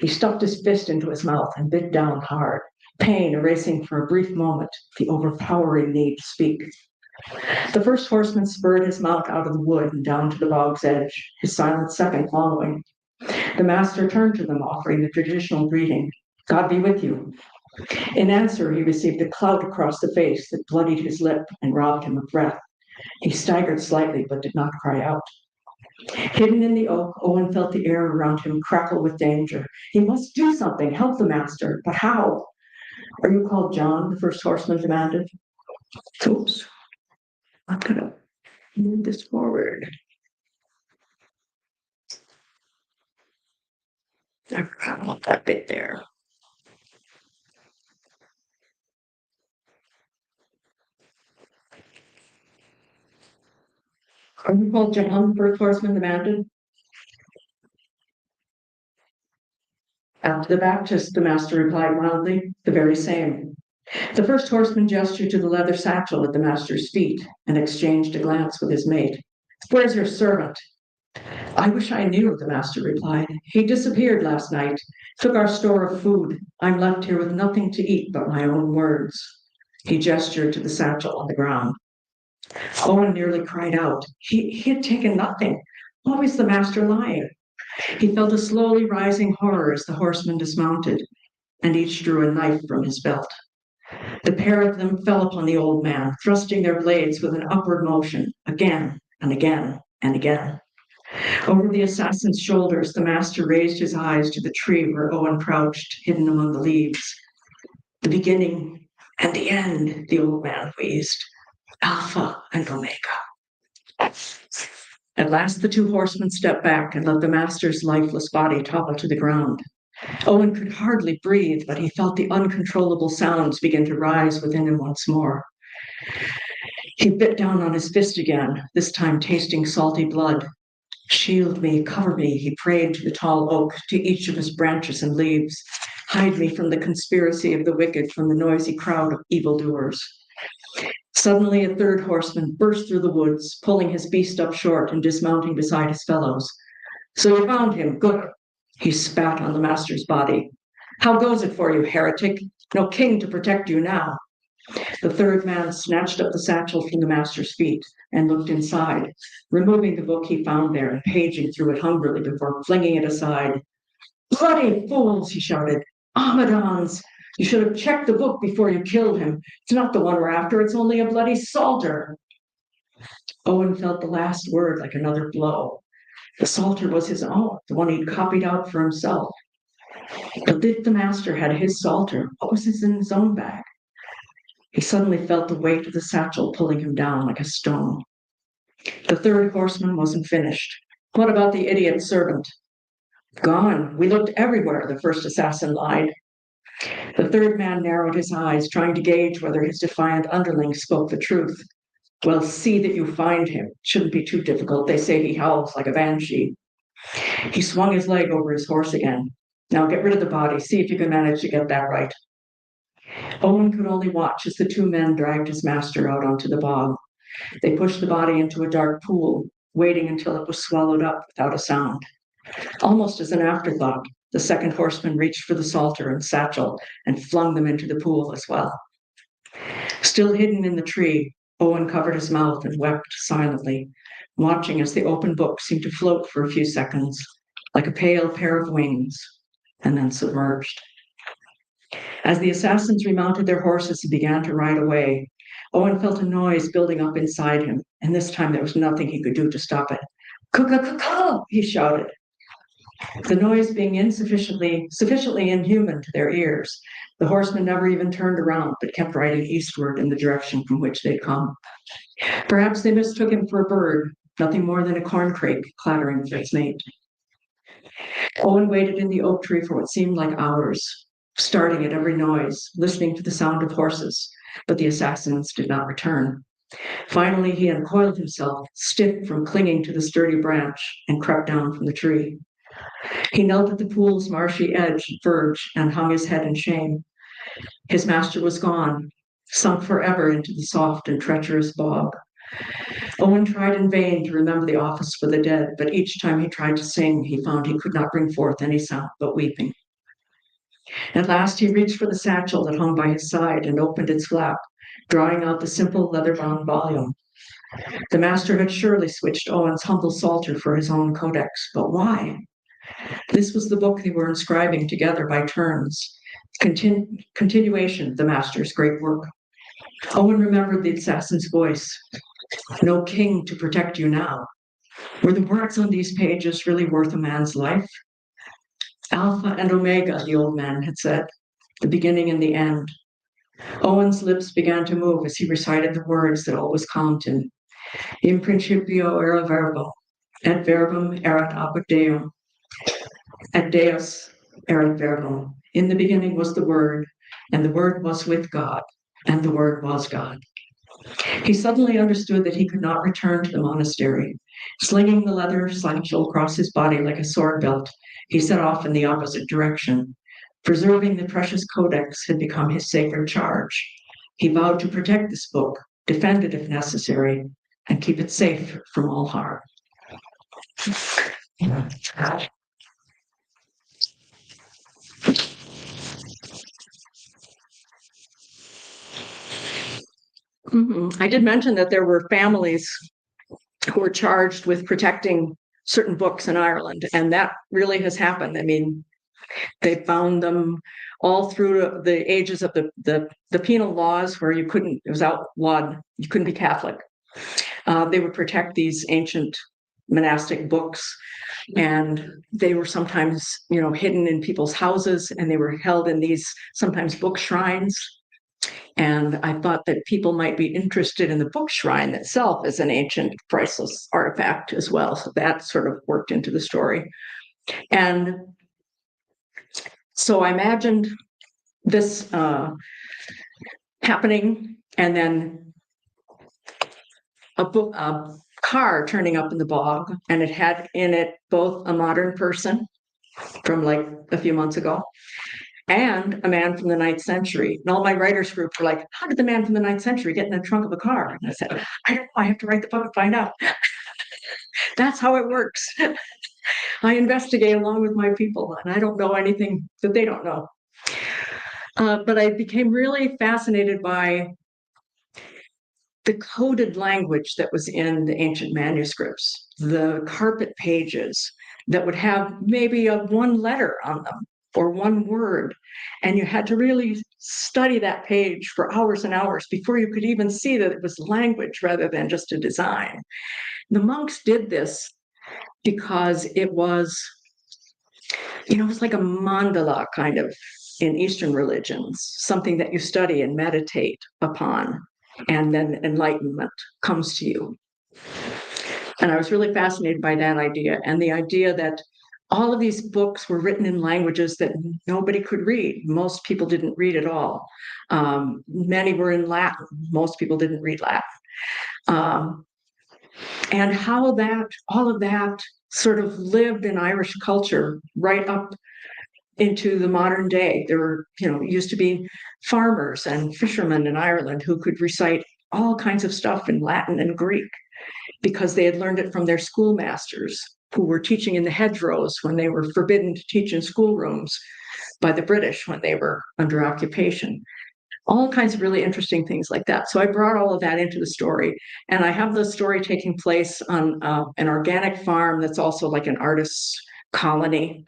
He stuffed his fist into his mouth and bit down hard, pain erasing for a brief moment the overpowering need to speak. The first horseman spurred his mount out of the wood and down to the bog's edge, his silent second following. The master turned to them, offering the traditional greeting, "God be with you." In answer, he received a clout across the face that bloodied his lip and robbed him of breath. He staggered slightly, but did not cry out. Hidden in the oak, Owen felt the air around him crackle with danger. He must do something, help the master, but how? "Are you called John?" the first horseman demanded. "Oops, I'm gonna move this forward. I forgot about that bit there." "Are you called John?" the first horseman demanded. "After the Baptist," the master replied mildly, "the very same." The first horseman gestured to the leather satchel at the master's feet and exchanged a glance with his mate. "Where's your servant?" "I wish I knew," the master replied. "He disappeared last night, took our store of food. I'm left here with nothing to eat but my own words." He gestured to the satchel on the ground. Owen nearly cried out. He had taken nothing. What was the master lying? He felt a slowly rising horror as the horsemen dismounted, and each drew a knife from his belt. The pair of them fell upon the old man, thrusting their blades with an upward motion, again and again and again. Over the assassin's shoulders, the master raised his eyes to the tree where Owen crouched, hidden among the leaves. "The beginning and the end," the old man wheezed. "Alpha and Omega." At last the two horsemen stepped back and let the master's lifeless body topple to the ground. Owen could hardly breathe, but he felt the uncontrollable sounds begin to rise within him once more. He bit down on his fist again, this time tasting salty blood. "Shield me, cover me," he prayed to the tall oak, to each of his branches and leaves. "Hide me from the conspiracy of the wicked, from the noisy crowd of evildoers." Suddenly, a third horseman burst through the woods, pulling his beast up short and dismounting beside his fellows. "So you found him, good." He spat on the master's body. "How goes it for you, heretic? No king to protect you now." The third man snatched up the satchel from the master's feet and looked inside, removing the book he found there and paging through it hungrily before flinging it aside. "Bloody fools," he shouted. "Amadons! You should have checked the book before you killed him. It's not the one we're after, it's only a bloody psalter." Owen felt the last word like another blow. The psalter was his own, the one he'd copied out for himself. But if the master had his psalter, what was in his own bag? He suddenly felt the weight of the satchel pulling him down like a stone. The third horseman wasn't finished. "What about the idiot servant?" "Gone. We looked everywhere," the first assassin lied. The third man narrowed his eyes, trying to gauge whether his defiant underling spoke the truth. Well, see that you find him. Shouldn't be too difficult. They say he howls like a banshee. He swung his leg over his horse again. Now get rid of the body. See if you can manage to get that right. Owen could only watch as the two men dragged his master out onto the bog. They pushed the body into a dark pool, waiting until it was swallowed up without a sound. Almost as an afterthought, the second horseman reached for the psalter and satchel and flung them into the pool as well. Still hidden in the tree, Owen covered his mouth and wept silently, watching as the open book seemed to float for a few seconds, like a pale pair of wings, and then submerged. As the assassins remounted their horses and began to ride away, Owen felt a noise building up inside him, and this time there was nothing he could do to stop it. "Caw-caw-caw-caw," he shouted. The noise being sufficiently inhuman to their ears, the horsemen never even turned around, but kept riding eastward in the direction from which they'd come. Perhaps they mistook him for a bird, nothing more than a corncrake clattering for its mate. Owen waited in the oak tree for what seemed like hours, starting at every noise, listening to the sound of horses, but the assassins did not return. Finally, he uncoiled himself, stiff from clinging to the sturdy branch, and crept down from the tree. He knelt at the pool's marshy verge and hung his head in shame. His master was gone, sunk forever into the soft and treacherous bog. Owen tried in vain to remember the office for the dead, but each time he tried to sing, he found he could not bring forth any sound but weeping. At last he reached for the satchel that hung by his side and opened its flap, drawing out the simple leather-bound volume. The master had surely switched Owen's humble psalter for his own codex, but why? This was the book they were inscribing together by turns, continuation of the master's great work. Owen remembered the assassin's voice. "No king to protect you now." Were the words on these pages really worth a man's life? Alpha and Omega, the old man had said, the beginning and the end. Owen's lips began to move as he recited the words that always calmed him. In principio era verbo, et verbum erat apud Deum, et Deus erat verbum. In the beginning was the Word, and the Word was with God, and the Word was God. He suddenly understood that he could not return to the monastery. Slinging the leather satchel across his body like a sword belt, he set off in the opposite direction. Preserving the precious codex had become his sacred charge. He vowed to protect this book, defend it if necessary, and keep it safe from all harm. I did mention that there were families who were charged with protecting certain books in Ireland, and that really has happened. I mean, they found them all through the ages of the penal laws where you couldn't, it was outlawed, you couldn't be Catholic. They would protect these ancient monastic books, and they were sometimes, hidden in people's houses, and they were held in these sometimes book shrines. And I thought that people might be interested in the book shrine itself as an ancient, priceless artifact as well. So that sort of worked into the story. And so I imagined this happening, and then a car turning up in the bog, and it had in it both a modern person from like a few months ago and a man from the 9th century. And all my writers group were like, "How did the man from the 9th century get in the trunk of a car?" And I said, "I don't know. I have to write the book and find out." That's how it works. I investigate along with my people, and I don't know anything that they don't know. But I became really fascinated by the coded language that was in the ancient manuscripts, the carpet pages that would have maybe one letter on them or one word. And you had to really study that page for hours and hours before you could even see that it was language rather than just a design. The monks did this because it was, it was like a mandala kind of in Eastern religions, something that you study and meditate upon, and then enlightenment comes to you. And I was really fascinated by that idea, and the idea that all of these books were written in languages that nobody could read. Most people didn't read at all. Many were in Latin. Most people didn't read Latin. And how all of that sort of lived in Irish culture right up into the modern day. There were, used to be farmers and fishermen in Ireland who could recite all kinds of stuff in Latin and Greek because they had learned it from their schoolmasters who were teaching in the hedgerows when they were forbidden to teach in schoolrooms by the British when they were under occupation. All kinds of really interesting things like that. So I brought all of that into the story, and I have the story taking place on an organic farm that's also like an artist's colony,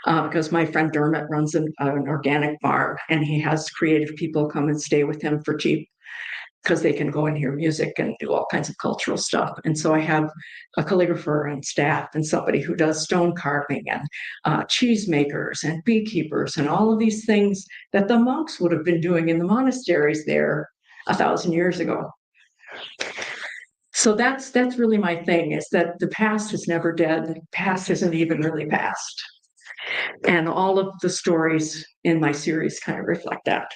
because my friend Dermot runs an organic farm, and he has creative people come and stay with him for cheap because they can go and hear music and do all kinds of cultural stuff. And so I have a calligrapher and staff and somebody who does stone carving and cheesemakers and beekeepers and all of these things that the monks would have been doing in the monasteries there 1,000 years ago. So that's really my thing, is that the past is never dead. The past isn't even really past. And all of the stories in my series kind of reflect that.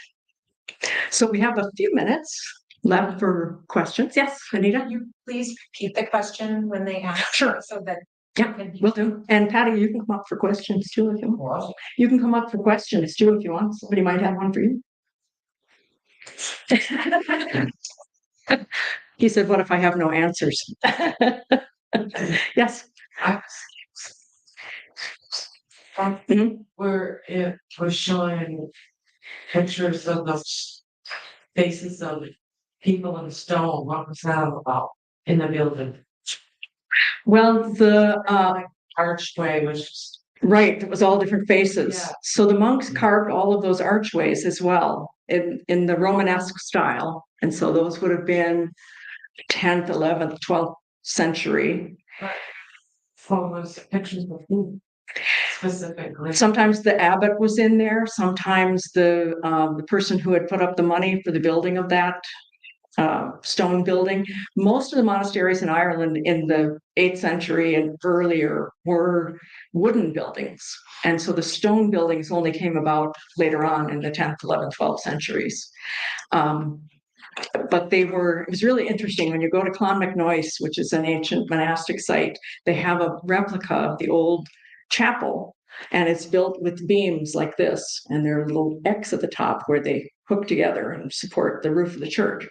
So we have a few minutes left for questions. Yes, Anita? Can you please repeat the question when they ask? Sure. So that. Yeah, will do. And Patty, you can come up for questions too if you want. You can come up for questions too if you want. Somebody might have one for you. He said, what if I have no answers? Yes. Where it was showing pictures of the faces of people in stone. What was that about in the building? Well, the Archway was just. right, it was all different faces. Yeah. So the monks carved all of those archways as well in the Romanesque style. And so those would have been 10th, 11th, 12th century. What was pictures of who specifically? Sometimes the abbot was in there. Sometimes the person who had put up the money for the building of that stone building. Most of the monasteries in Ireland in the 8th century and earlier were wooden buildings. And so the stone buildings only came about later on in the 10th, 11th, 12th centuries. But it was really interesting when you go to Clonmacnoise, which is an ancient monastic site, they have a replica of the old chapel, and it's built with beams like this, and there are little X at the top where they hook together and support the roof of the church.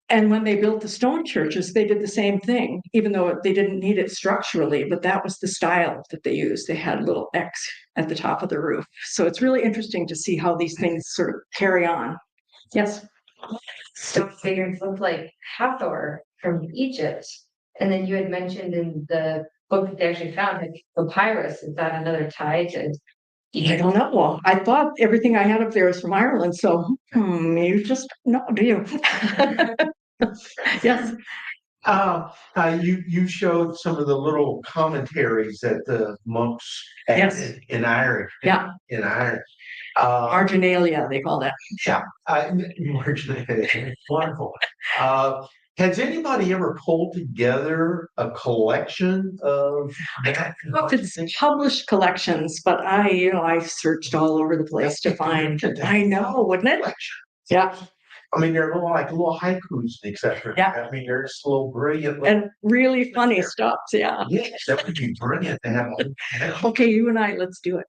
And when they built the stone churches, they did the same thing, even though they didn't need it structurally, but that was the style that they used. They had a little X at the top of the roof. So it's really interesting to see how these things sort of carry on. Yes? So figures look like Hathor from Egypt. And then you had mentioned in the book that they actually found, like papyrus. Is that another tie to? I don't know. Well, I thought everything I had up there is from Ireland. So you just know, do you? Yes. You showed some of the little commentaries that the monks Yes. added in Ireland. Yeah. In Ireland. Marginalia, they call that. Yeah. Marginalia. Wonderful. Has anybody ever pulled together a collection of that? It's published collections, but I searched all over the place to find. I know, wouldn't it? Yeah. I mean, they're like little haikus, etc. Yeah. I mean, they're just little brilliant. And really funny stuff. Yeah. Yes, that would be brilliant to have. Okay, you and I, let's do it.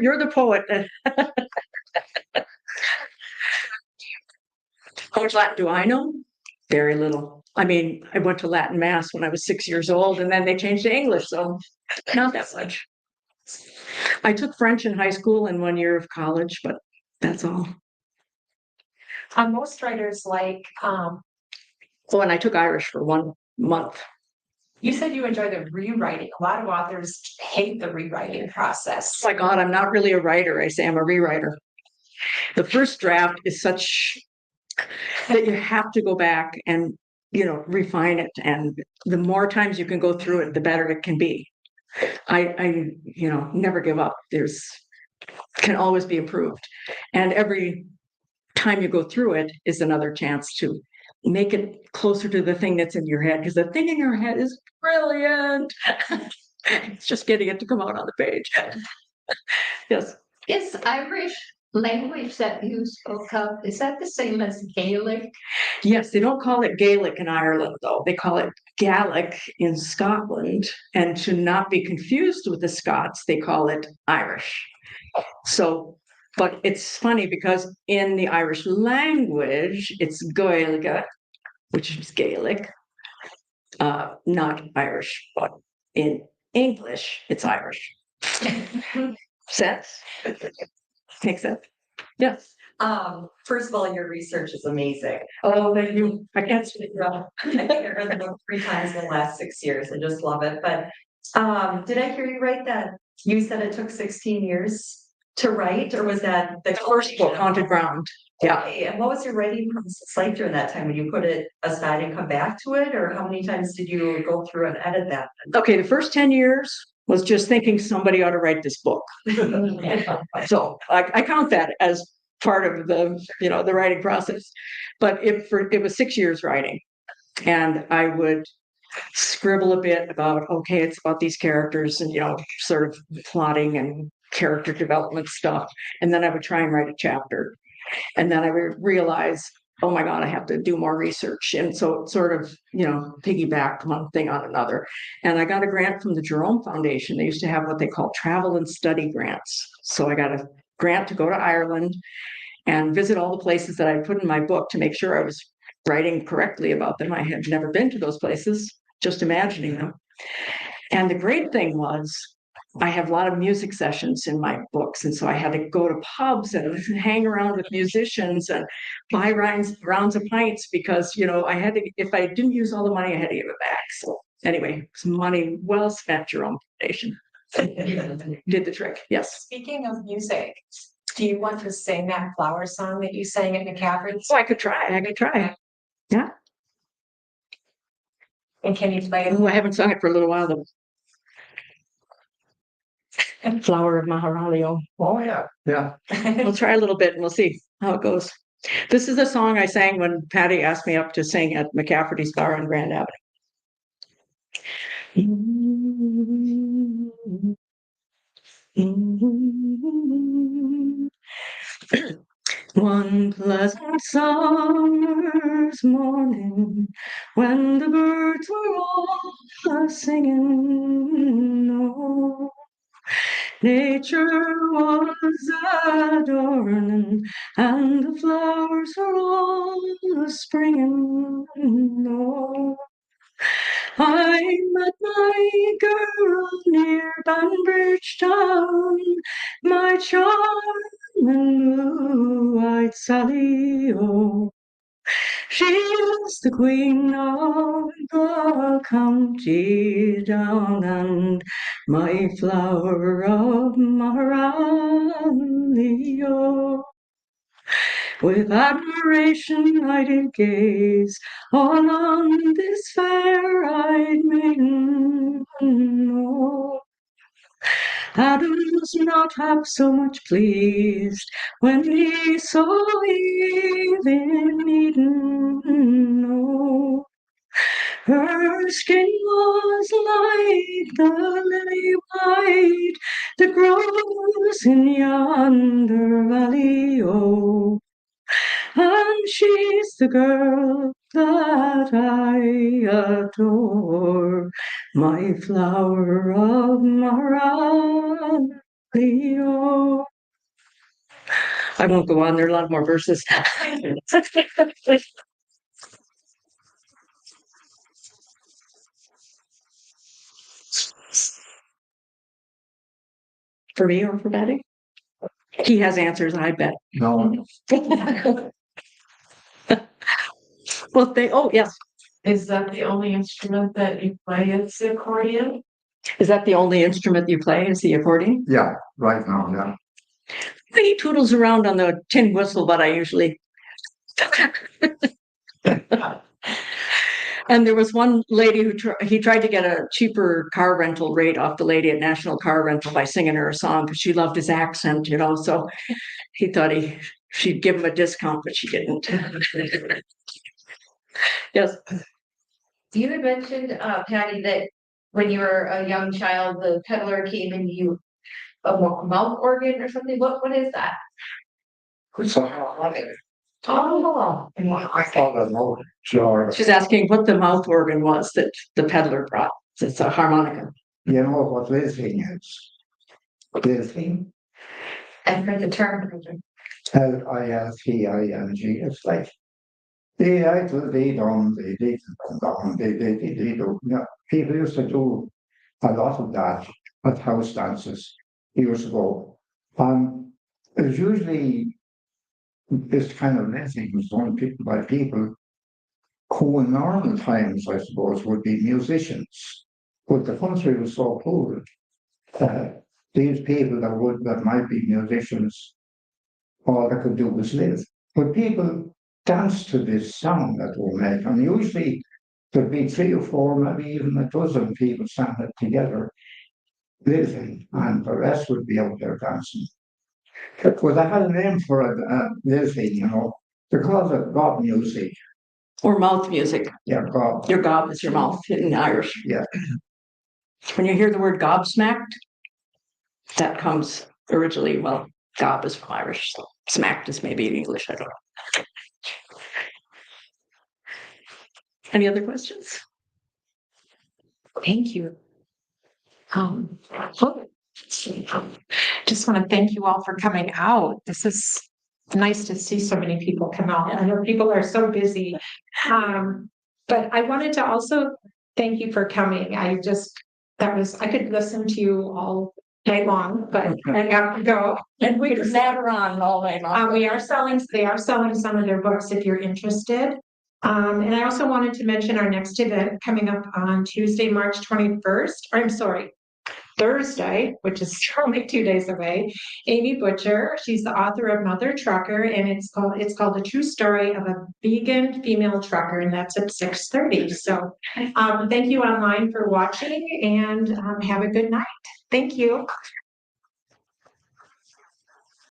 You're the poet. How much Latin do I know? Very little. I mean, I went to Latin mass when I was 6 years old, and then they changed to English, so not that much. I took French in high school and 1 year of college, but that's all. Most writers like, Oh, and I took Irish for 1 month. you said you enjoy the rewriting. A lot of authors hate the rewriting process. Oh my God, I'm not really a writer. I say I'm a rewriter. The first draft is such that you have to go back and, refine it. And the more times you can go through it, the better it can be. I never give up. Can always be improved. And every time you go through it is another chance to make it closer to the thing that's in your head, because the thing in your head is brilliant. It's just getting it to come out on the page. Yes. Is Irish language that you spoke of, is that the same as Gaelic? Yes, they don't call it Gaelic in Ireland, though. They call it Gaelic in Scotland. And to not be confused with the Scots, they call it Irish. So, but it's funny because in the Irish language, it's Gaeilge, which is Gaelic, not Irish, but in English, it's Irish. Sense? Makes sense? Yes. First of all, your research is amazing. Oh, thank you. I can't speak. I think I read the book 3 times in the last 6 years. I just love it. But did I hear you right that you said it took 16 years to write, or was that The first book, Haunted Ground. Yeah. Okay, and what was your writing process like during that time? When you put it aside and come back to it, or how many times did you go through and edit that? Okay, the first 10 years was just thinking somebody ought to write this book. So I count that as part of the, the writing process. But it was 6 years writing. And I would scribble a bit about, okay, it's about these characters and, sort of plotting and character development stuff. And then I would try and write a chapter. And then I would realize, oh my God, I have to do more research. And so it sort of, piggybacked one thing on another. And I got a grant from the Jerome Foundation. They used to have what they call travel and study grants. So I got a grant to go to Ireland and visit all the places that I put in my book to make sure I was writing correctly about them. I had never been to those places, just imagining them. And the great thing was, I have a lot of music sessions in my books. And so I had to go to pubs and hang around with musicians and buy rounds of pints because, I had to, if I didn't use all the money, I had to give it back. So anyway, it's money well spent, Jerome Foundation. Did the trick. Yes. Speaking of music, do you want to sing that flower song that you sang at McCaffrey's? Oh, I could try. Yeah. And can you play it? Oh, I haven't sung it for a little while though. Flower of Maharalio. Oh, yeah. Yeah. We'll try a little bit and we'll see how it goes. This is a song I sang when Patty asked me up to sing at McCafferty's Bar on Grand Avenue. One pleasant summer's morning, when the birds were all singing, oh, nature was adorning, and the flowers were all springing, oh, I met my girl near Banbridge Town, my charming blue-eyed Sally, oh. She is the queen of the county down, and my flower of Maharali, oh. With admiration I did gaze on this fair-eyed maiden, oh. Adam was not half so much pleased when he saw Eve in Eden, oh. Her skin was like the lily white that grows in yonder valley, oh. And she's the girl that I adore, my flower of Maharali, oh. I won't go on, there are a lot more verses. For me or for Patty? He has answers, I bet. No. Well, yes. Is that the only instrument that you play? It's the accordion? Is that the only instrument you play? Is the accordion? Yeah, right now, yeah. He toodles around on the tin whistle, but I usually. And there was one lady who he tried to get a cheaper car rental rate off the lady at National Car Rental by singing her a song because she loved his accent, so he thought she'd give him a discount, but she didn't. Yes. You had mentioned, Patty, that when you were a young child, the peddler came and a mouth organ or something. What is that? It's a harmonic. Oh. I thought a note jar. She's asking what the mouth organ was that the peddler brought. It's a harmonica. You know what listening is? Listening. I've heard the term. Listing. It's like they don't, they don't. Yeah, people used to do a lot of that at house dances years ago. It's usually this kind of listening was done by people who in normal times, I suppose, would be musicians. But the country was so poor, these people that might be musicians, all they could do was live. But people dance to this song that we make, and usually there'd be 3 or 4, maybe even a dozen people standing together living, and the rest would be out there dancing. But I had a name for it, living, you know, they call it gob music. Or mouth music. Yeah, gob. Your gob is your mouth in Irish. Yeah. When you hear the word gobsmacked, that comes originally, well, gob is from Irish, so smacked is maybe in English, I don't know. Any other questions? Thank you. Just want to thank you all for coming out. This is nice to see so many people come out. I know people are so busy. But I wanted to also thank you for coming. I could listen to you all day long, but I have to go. And we could natter on all day long. They are selling some of their books if you're interested. And I also wanted to mention our next event coming up on Tuesday, March 21st. I'm sorry, Thursday, which is only 2 days away. Amy Butcher, she's the author of Mother Trucker, and it's called The True Story of a Vegan Female Trucker, and that's at 6:30. So thank you online for watching, and have a good night. Thank you.